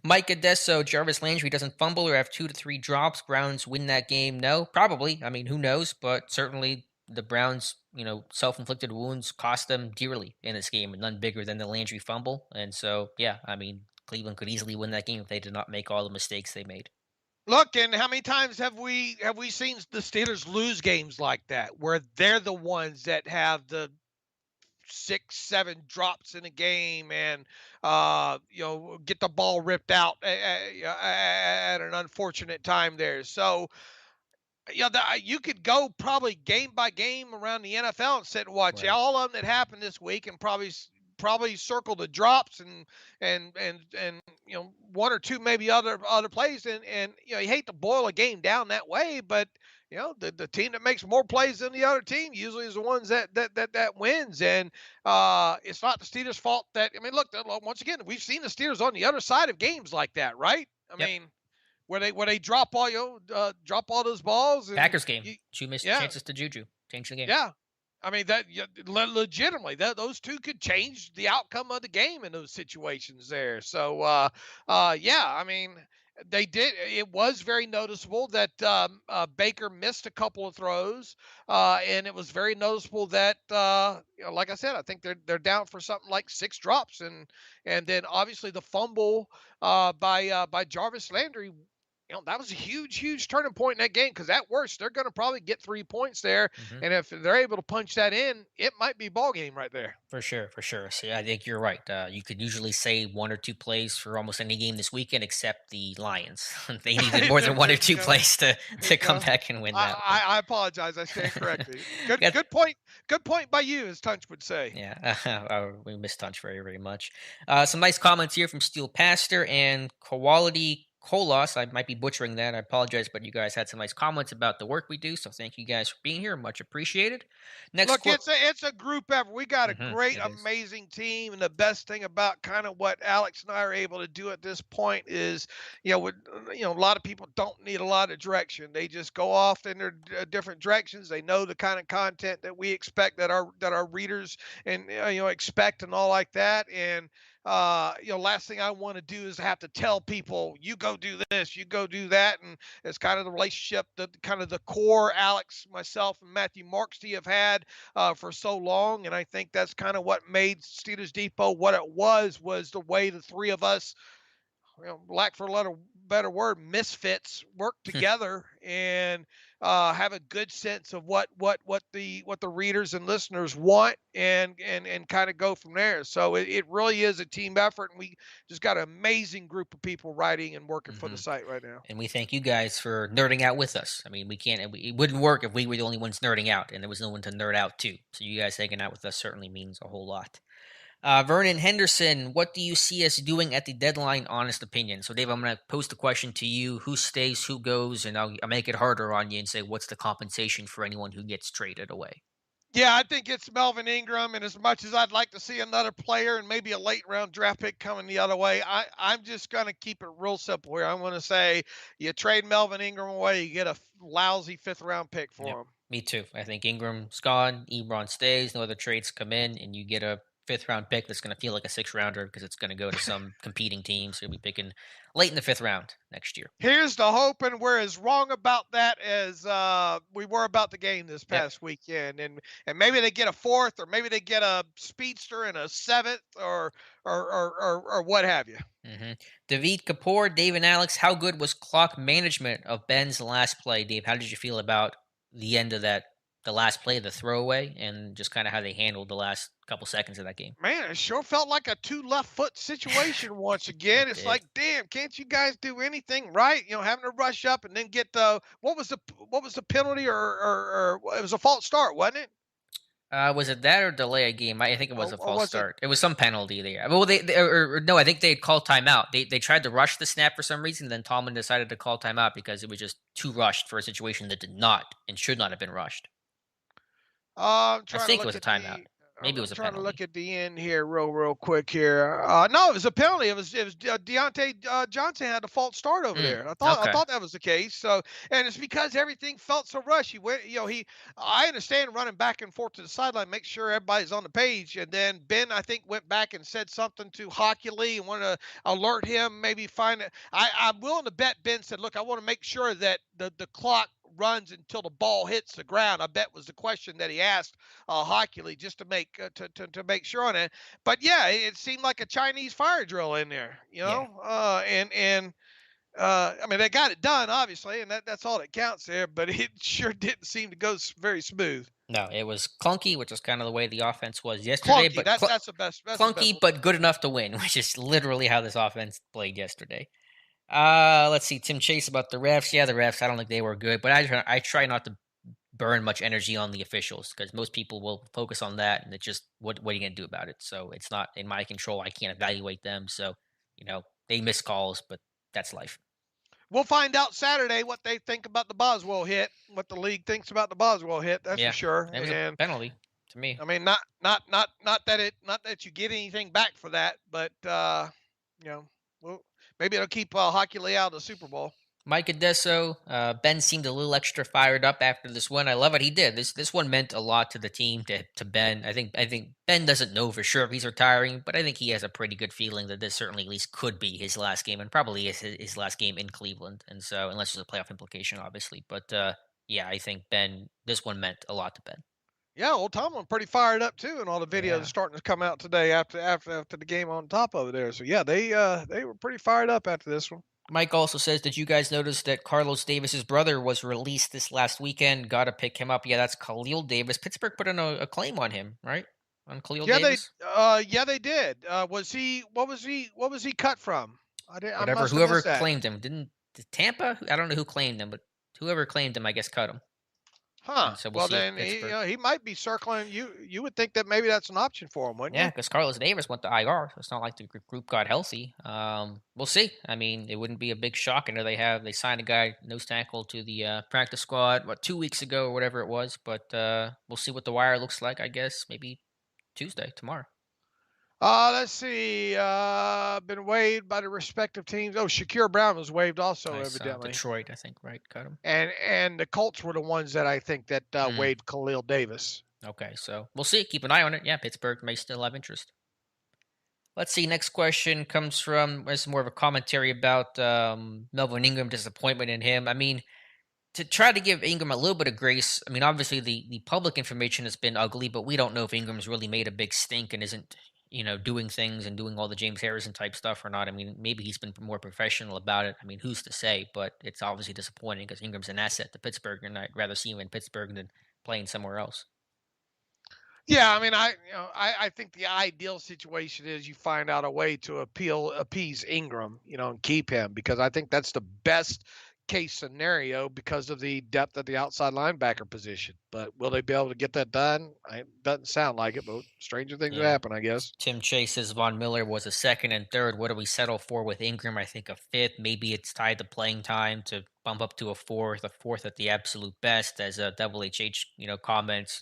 Mike Adesso, Jarvis Landry doesn't fumble or have 2 to 3 drops. Browns win that game. No, probably. I mean, who knows? But certainly the Browns, self-inflicted wounds cost them dearly in this game, and none bigger than the Landry fumble. And so, yeah, I mean, Cleveland could easily win that game if they did not make all the mistakes they made. Look, and how many times have we seen the Steelers lose games like that, where they're the ones that have the 6, 7 drops in a game and get the ball ripped out at an unfortunate time there. So yeah, you could go probably game by game around the NFL and sit and watch Right. all of them that happened this week, and probably circle the drops and one or two maybe other plays, and you hate to boil a game down that way, but the team that makes more plays than the other team usually is the ones that wins, and it's not the Steelers' fault that, I mean, look, once again, we've seen the Steelers on the other side of games like that, right? I Yep. mean, where they drop all those balls, and Packers game. 2 missed yeah, chances to Juju. Change the game. yeah. I mean, that, yeah, legitimately, that those two could change the outcome of the game in those situations there. So yeah, I mean, They did. It was very noticeable that Baker missed a couple of throws, and it was very noticeable that, like I said, I think they're down for something like 6 drops, and then obviously the fumble by Jarvis Landry. That was a huge, huge turning point in that game because at worst they're going to probably get 3 points there, Hmm. and if they're able to punch that in, it might be ball game right there. For sure, for sure. So yeah, I think you're right. You could usually say one or two plays for almost any game this weekend, except the Lions. They needed more than one or There you two go. plays to There you come go. back and win that one. I apologize. I stand corrected. Good Got good point. Good point by you, as Tunch would say. Yeah, we miss Tunch very, very much. Some nice comments here from Steel Pastor and Quality Kolos. I might be butchering that. I apologize, but you guys had some nice comments about the work we do. So thank you guys for being here. Much appreciated. Next Look, quote. it's a group effort. We got a great, It is. amazing team, and the best thing about kind of what Alex and I are able to do at this point is, a lot of people don't need a lot of direction. They just go off in their different directions. They know the kind of content that we expect that our readers and expect and all like that. And last thing I want to do is have to tell people, you go do this, you go do that, and it's kind of the relationship that kind of the core Alex, myself, and Matthew Marksty have had for so long. And I think that's kind of what made Steelers Depot what it was the way the three of us, lack for a better word, misfits work together and have a good sense of what the readers and listeners want, and kind of go from there. So it really is a team effort, and we just got an amazing group of people writing and working for the Hmm. site right now. And we thank you guys for nerding out with us. I mean, we can't, it wouldn't work if we were the only ones nerding out and there was no one to nerd out to. So you guys hanging out with us certainly means a whole lot. Vernon Henderson, what do you see us doing at the deadline? Honest opinion. So, Dave, I'm going to post a question to you: who stays, who goes, and I'll make it harder on you and say, what's the compensation for anyone who gets traded away? Yeah, I think it's Melvin Ingram. And as much as I'd like to see another player and maybe a late round draft pick coming the other way, I'm just going to keep it real simple here. I'm going to say you trade Melvin Ingram away, you get a lousy 5th round pick Yep, for him. me too. I think Ingram's gone, Ebron stays, no other trades come in, and you get a fifth round pick that's going to feel like a sixth rounder because it's going to go to some competing team. So you'll be picking late in the fifth round next year. Here's the hope, and we're as wrong about that as we were about the game this Yep. past weekend. And maybe they get a 4th, or maybe they get a speedster and a 7th, or what have you. Mm-hmm. David Kapoor, Dave, and Alex, how good was clock management of Ben's last play? Dave, how did you feel about the end of that, the last play, the throwaway, and just kind of how they handled the last couple seconds of that game? Man, it sure felt like a 2 left foot situation once again. It It's did. like, damn, can't you guys do anything right? Having to rush up and then get the what was the penalty, or it was a false start, wasn't it? Was it that or delay a game? I think it was a Or false was it? start. It was some penalty there. Well, or no, I think they had called timeout. They tried to rush the snap for some reason. Then Tomlin decided to call timeout because it was just too rushed for a situation that did not and should not have been rushed. I'm I trying to think it look was a at timeout. the. Maybe it was I'm a trying to look penalty. at the end here, real quick here. No, it was a penalty. It was Deontay Johnson had a false start over Mm, there. I okay. thought that was the case. So, and it's because everything felt so rushed. He went, I understand running back and forth to the sideline, make sure everybody's on the page. And then Ben, I think, went back and said something to Hockey Lee and wanted to alert him, maybe find it. I'm willing to bet Ben said, look, I want to make sure that the clock runs until the ball hits the ground. I bet was the question that he asked Hockey League, just to make sure on it. But yeah, it seemed like a Chinese fire drill in there, Yeah. I mean, they got it done obviously, and that's all that counts there. But it sure didn't seem to go very smooth. No, it was clunky, which is kind of the way the offense was yesterday. Clunky. But That's the best. That's the best clunky, way. but good enough to win, which is literally how this offense played yesterday. Let's see. Tim Chase about the refs. Yeah, the refs. I don't think they were good, but I try not to burn much energy on the officials because most people will focus on that, and it's just what are you gonna do about it? So it's not in my control. I can't evaluate them. So they miss calls, but that's life. We'll find out Saturday what they think about the Boswell hit, what the league thinks about the Boswell hit. That's for Yeah, sure. it was a And penalty to me. I mean, not that you get anything back for that, but you know, well, maybe it'll keep Hockey Lee out of the Super Bowl. Mike Adesso, Ben seemed a little extra fired up after this win. I love what he did. This one meant a lot to the team, to Ben. I think Ben doesn't know for sure if he's retiring, but I think he has a pretty good feeling that this certainly at least could be his last game, and probably is his last game in Cleveland. And so, unless there's a playoff implication, obviously, but yeah, I think Ben. This one meant a lot to Ben. Yeah, old Tomlin pretty fired up too, and all the videos Yeah. starting to come out today after the game on top of it there. So yeah, they were pretty fired up after this one. Mike also says, "Did you guys notice that Carlos Davis's brother was released this last weekend? Got to pick him up." Yeah, that's Khalil Davis. Pittsburgh put in a claim on him, right? On Khalil Davis. Yeah they did. What was he cut from? I Whatever. must have Whoever missed that. claimed him did Tampa. I don't know who claimed him, but whoever claimed him, I guess, cut him. Huh. And so we'll Well see if then Pittsburgh. he might be circling. You would think that maybe that's an option for him, wouldn't Yeah, you? because Carlos Davis went to IR, so it's not like the group got healthy. We'll see. I mean, it wouldn't be a big shock. I know they signed a guy nose tackle to the practice squad 2 weeks ago or whatever it was, but we'll see what the wire looks like. I guess maybe Tuesday tomorrow. Let's see. Been waived by the respective teams. Oh, Shakir Brown was waived also, Nice. evidently. Detroit, I think, right? Cut him. And the Colts were the ones that I think that Mm, waived Khalil Davis. okay, so we'll see. Keep an eye on it. Yeah, Pittsburgh may still have interest. Let's see. Next question comes from. It's more of a commentary about Melvin Ingram disappointment in him. I mean, to try to give Ingram a little bit of grace. I mean, obviously the public information has been ugly, but we don't know if Ingram's really made a big stink and isn't doing things and doing all the James Harrison type stuff or not. I mean, maybe he's been more professional about it. I mean, who's to say? But it's obviously disappointing because Ingram's an asset to Pittsburgh, and I'd rather see him in Pittsburgh than playing somewhere else. Yeah, I mean, I think the ideal situation is you find out a way to appease Ingram, and keep him because I think that's the best case scenario because of the depth of the outside linebacker position. But will they be able to get that done? It doesn't sound like it, but stranger things have Yeah. happened, I guess. Tim Chase says Von Miller was a second and third. What do we settle for with Ingram? I think a fifth. Maybe it's tied to playing time to bump up to a fourth at the absolute best. As Double HH, comments.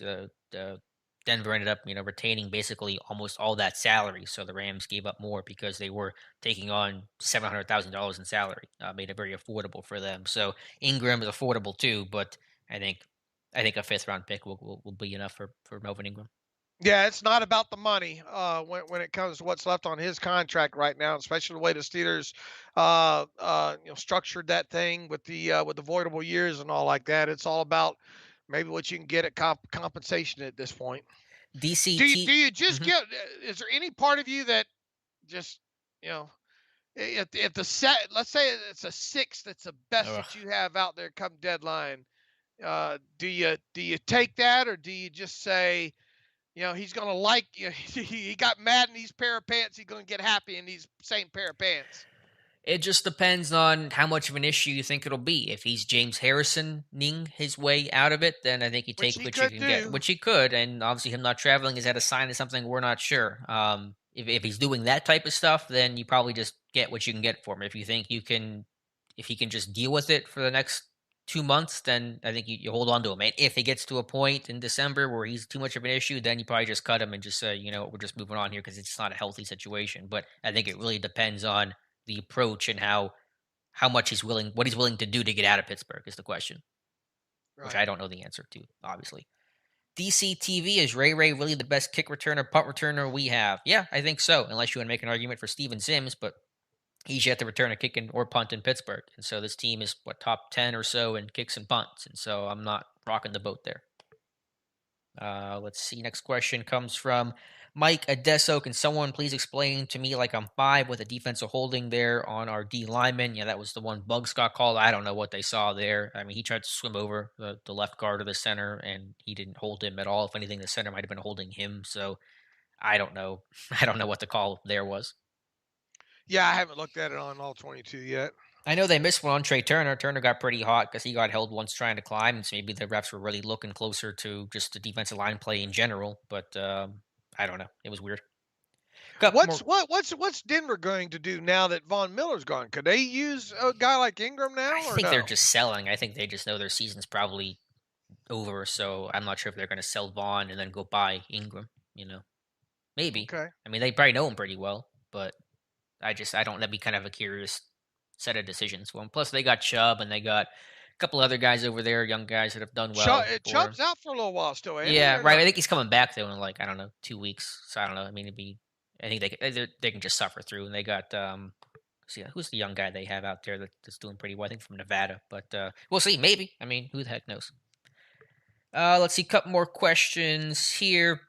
Denver ended up, retaining basically almost all that salary. So the Rams gave up more because they were taking on $700,000 in salary. Made it very affordable for them. So Ingram is affordable too, but I think a fifth round pick will be enough for Melvin Ingram. Yeah, it's not about the money when it comes to what's left on his contract right now, especially the way the Steelers structured that thing with the voidable years and all like that. It's all about maybe what you can get at compensation at this point. Do DCT. you just get? Is there any part of you that just you know if the set, let's say it's a six, that's the best Ugh. that you have out there come deadline? Do you take that, or do you just say, he's gonna like you? He got mad in these pair of pants. He's gonna get happy in these same pair of pants. It just depends on how much of an issue you think it'll be. If he's James Harrisoning his way out of it, then I think you Which take he what you could can get, do. which he could. And obviously, him not traveling is at a sign of something we're not sure. If he's doing that type of stuff, then you probably just get what you can get for him. If you think you can, if he can just deal with it for the next 2 months, then I think you hold on to him. And if it gets to a point in December where he's too much of an issue, then you probably just cut him and just say, we're just moving on here because it's not a healthy situation. But I think it really depends on the approach and how much what he's willing to do to get out of Pittsburgh is the question, which Right. I don't know the answer to, obviously. DCTV, is Ray Ray really the best kick returner, punt returner we have? Yeah, I think so, unless you want to make an argument for Steven Sims, but he's yet to return a kick or punt in Pittsburgh. And so this team is, top 10 or so in kicks and punts. And so I'm not rocking the boat there. Let's see. Next question comes from Mike Adesso. Can someone please explain to me, like I'm five, with a defensive holding there on our D lineman? Yeah, that was the one Bugs got called. I don't know what they saw there. I mean, he tried to swim over the left guard of the center, and he didn't hold him at all. If anything, the center might have been holding him. So I don't know. I don't know what the call there was. Yeah, I haven't looked at it on all 22 yet. I know they missed one on Trey Turner. Turner got pretty hot because he got held once trying to climb, and so maybe the refs were really looking closer to just the defensive line play in general. But I don't know. It was weird. Couple more. What's Denver going to do now that Von Miller's gone? Could they use a guy like Ingram I now or think they're no? just selling. I think they just know their season's probably over. So I'm not sure if they're going to sell Vaughn and then go buy Ingram. Maybe. Okay. I mean, they probably know him pretty well, but I don't. That'd be kind of a curious set of decisions for them. Plus, they got Chubb and they got a couple other guys over there, young guys that have done well for him. Chubb's out for a little while still, ain't he, Yeah, or right. I not? think he's coming back though in like I don't know 2 weeks. So I don't know. I mean, I think they can just suffer through. And they got see who's the young guy they have out there that's doing pretty well. I think from Nevada, but we'll see. Maybe. I mean, who the heck knows? Let's see. Couple more questions here.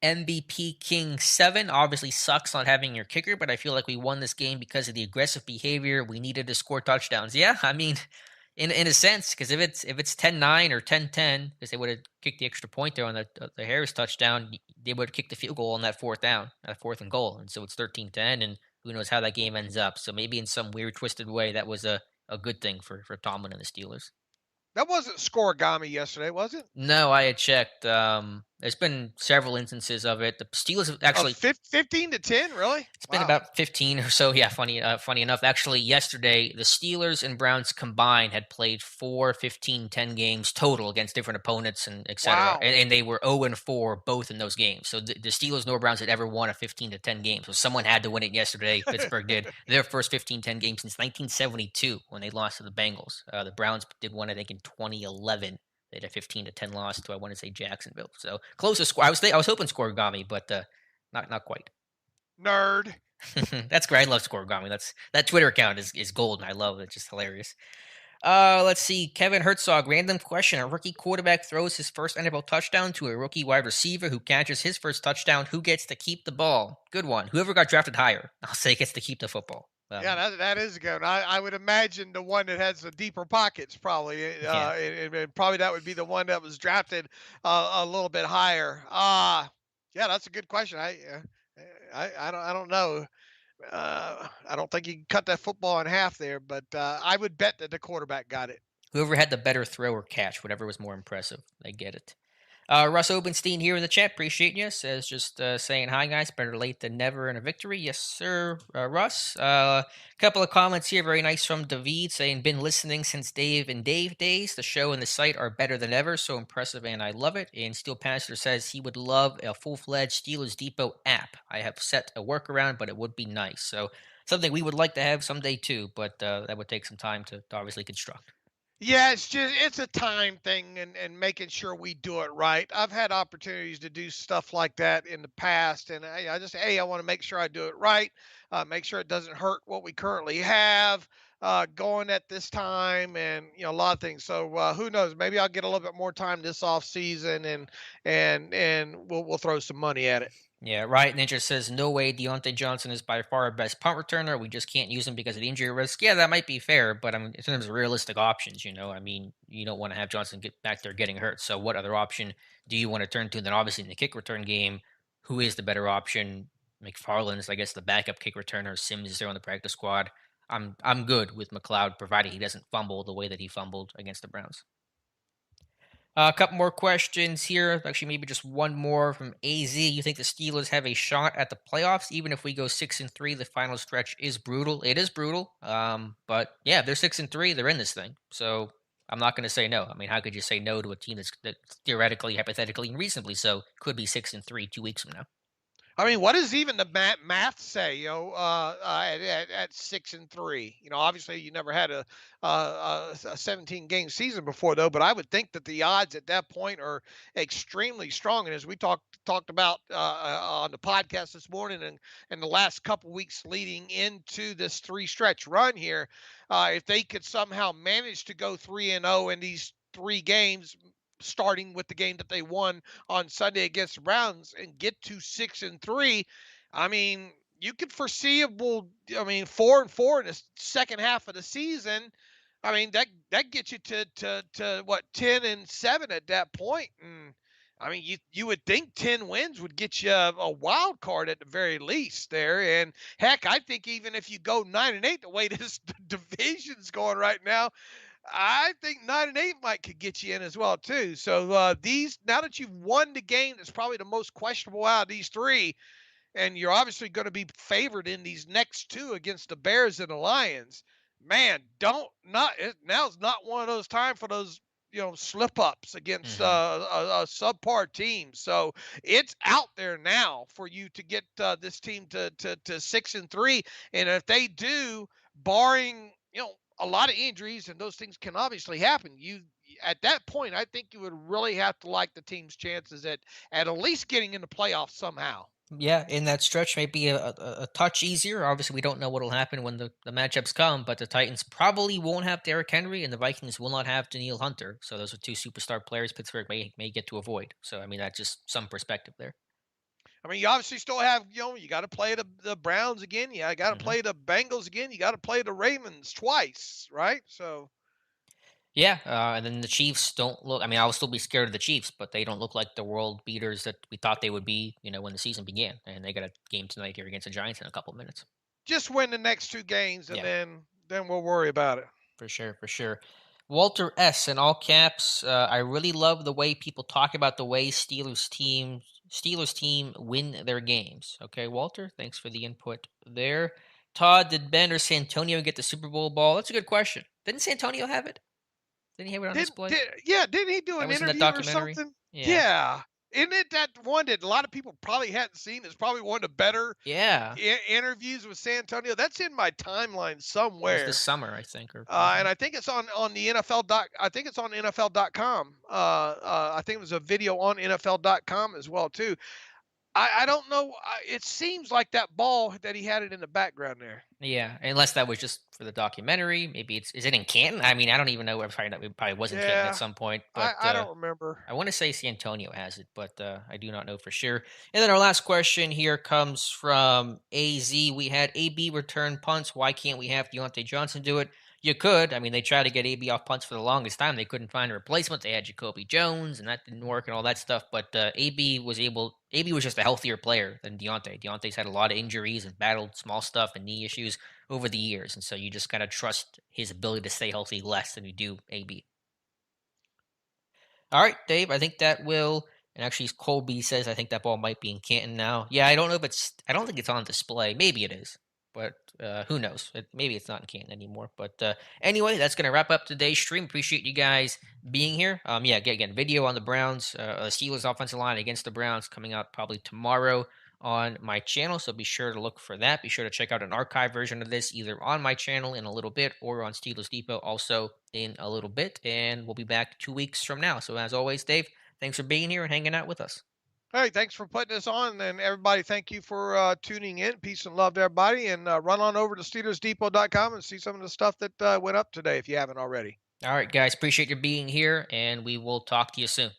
MVP King 7 obviously sucks not having your kicker, but I feel like we won this game because of the aggressive behavior. We needed to score touchdowns. Yeah, I mean, in a sense, because if it's 10-9 or 10-10, because they would have kicked the extra point there on the Harris touchdown, they would have kicked the field goal on that fourth down, that fourth and goal. And so it's 13-10, and who knows how that game ends up. So maybe in some weird, twisted way, that was a good thing for Tomlin and the Steelers. That wasn't scoregami yesterday, was it? No, I had checked. There's been several instances of it. The Steelers have Of actually 15-10, really? it's been Wow. about 15 or so. Yeah, funny enough. Actually, yesterday, the Steelers and Browns combined had played 4, 15, 10 games total against different opponents and et cetera. Wow. And they were 0-4 both in those games. So the Steelers nor Browns had ever won a 15-10 game. So someone had to win it yesterday. Pittsburgh did their first 15-10 game since 1972 when they lost to the Bengals. The Browns did one, I think, in 2011. They had a 15-10 loss to, I want to say, Jacksonville. So closest score. I was hoping scoregami, but not quite. Nerd. That's great. I love Scoregami. That Twitter account is golden. I love it. It's just hilarious. Let's see. Kevin Herzog, random question. A rookie quarterback throws his first NFL touchdown to a rookie wide receiver who catches his first touchdown. Who gets to keep the ball? Good one. Whoever got drafted higher, I'll say gets to keep the football. Yeah, that is a good one. I would imagine the one that has the deeper pockets probably, Yeah. and probably that would be the one that was drafted a little bit higher. Yeah, that's a good question. I don't know. I don't think you can cut that football in half there, but I would bet that the quarterback got it. Whoever had the better throw or catch, whatever was more impressive, they get it. Russ Obenstein here in the chat. Appreciate you. Says just saying hi, guys. Better late than never in a victory. Yes, sir, Russ. Couple of comments here. Very nice from David saying, been listening since Dave and Dave days. The show and the site are better than ever. So impressive, and I love it. And Steel Pastor says he would love a full-fledged Steelers Depot app. I have set a workaround, but it would be nice. So something we would like to have someday too, but that would take some time to obviously construct. Yeah, it's a time thing and making sure we do it right. I've had opportunities to do stuff like that in the past, and I just I want to make sure I do it right, make sure it doesn't hurt what we currently have going at this time, and a lot of things. So who knows? Maybe I'll get a little bit more time this off season, and we'll throw some money at it. Yeah, right. Ninja says, no way Deontay Johnson is by far our best punt returner. We just can't use him because of the injury risk. Yeah, that might be fair, but I mean, in terms of realistic options, I mean, you don't want to have Johnson get back there getting hurt. So what other option do you want to turn to? Then obviously in the kick return game, who is the better option? McFarland's, I guess, the backup kick returner. Sims is there on the practice squad. I'm good with McLeod, provided he doesn't fumble the way that he fumbled against the Browns. A couple more questions here. Actually, maybe just one more from AZ. You think the Steelers have a shot at the playoffs, even if we go 6-3? The final stretch is brutal. It is brutal. But yeah, if they're 6-3, they're in this thing. So I'm not going to say no. I mean, how could you say no to a team that's theoretically, hypothetically, and reasonably so could be 6-3 2 weeks from now? I mean, what does even the math say? At 6-3. Obviously you never had a 17 game season before though, but I would think that the odds at that point are extremely strong. And as we talked about on the podcast this morning and the last couple weeks leading into this 3 stretch run here, if they could somehow manage to go 3-0 in these 3 games, starting with the game that they won on Sunday against the Browns and get to 6-3, I mean, you could foreseeable. I mean, 4-4 in the second half of the season. I mean, that gets you to what, 10-7 at that point. And I mean, you would think 10 wins would get you a wild card at the very least there. And heck, I think even if you go 9-8, the way this division's going right now, I think 9-8 could get you in as well too. So now that you've won the game, that's probably the most questionable out of these 3, and you're obviously going to be favored in these next 2 against the Bears and the Lions. Man, now's not one of those time for those slip ups against a subpar team. So it's out there now for you to get this team to 6-3, and if they do, barring a lot of injuries, and those things can obviously happen. You at that point, I think you would really have to like the team's chances at least getting in the playoffs somehow. Yeah, in that stretch, maybe a touch easier. Obviously, we don't know what'll happen when the matchups come, but the Titans probably won't have Derrick Henry, and the Vikings will not have Daniil Hunter. So those are two superstar players Pittsburgh may get to avoid. So I mean, that's just some perspective there. I mean, you obviously still have, you got to play the Browns again. You got to Hmm. play the Bengals again. You got to play the Ravens twice, right? So Yeah, and then the Chiefs don't look. I mean, I'll still be scared of the Chiefs, but they don't look like the world beaters that we thought they would be. When the season began, and they got a game tonight here against the Giants in a couple minutes. just win the next two games, and Yeah. then we'll worry about it. For sure, for sure. Walter S. in all caps. I really love the way people talk about the way Steelers team win their games. Okay, Walter, thanks for the input there. Todd, did Ben or Santonio get the Super Bowl ball? That's a good question. Didn't Santonio have it? Didn't he have it on display? Didn't he do That an was in the interview or documentary. something? Yeah, Yeah. Isn't it that one that a lot of people probably hadn't seen? It's probably one of the better yeah. interviews with San Antonio. That's in my timeline It was this somewhere. summer, I think, or And recently. I think it's on the NFL doc. I think it's on NFL.com. I think it was a video on NFL.com as well too. I don't know. It seems like that ball that he had it in the background there. Yeah, unless that was just for the documentary. Maybe is it in Canton? I mean, I don't even know. It probably was in Canton at Yeah, some point, but I don't remember. I want to say San Antonio has it, but I do not know for sure. And then our last question here comes from AZ. We had AB return punts. Why can't we have Deontay Johnson do it? You could. I mean, they tried to get AB off punts for the longest time. They couldn't find a replacement. They had Jacoby Jones, and that didn't work, and all that stuff. But AB was able. AB was just a healthier player than Deontay. Deontay's had a lot of injuries and battled small stuff and knee issues over the years, and so you just gotta trust his ability to stay healthy less than you do AB. All right, Dave. I think that will. And actually, Colby says I think that ball might be in Canton now. Yeah, I don't know if it's. I don't think it's on display. Maybe it is, but who knows? Maybe it's not in Canton anymore. But anyway, that's gonna wrap up today's stream. Appreciate you guys being here. Yeah, again, video on the Browns, Steelers offensive line against the Browns coming out probably tomorrow on my channel. So be sure to look for that. Be sure to check out an archive version of this either on my channel in a little bit or on Steelers Depot also in a little bit. And we'll be back 2 weeks from now. So as always, Dave, thanks for being here and hanging out with us. Hey, thanks for putting this on, and everybody, thank you for tuning in. Peace and love to everybody, and run on over to SteelersDepot.com and see some of the stuff that went up today if you haven't already. All right, guys, appreciate you being here, and we will talk to you soon.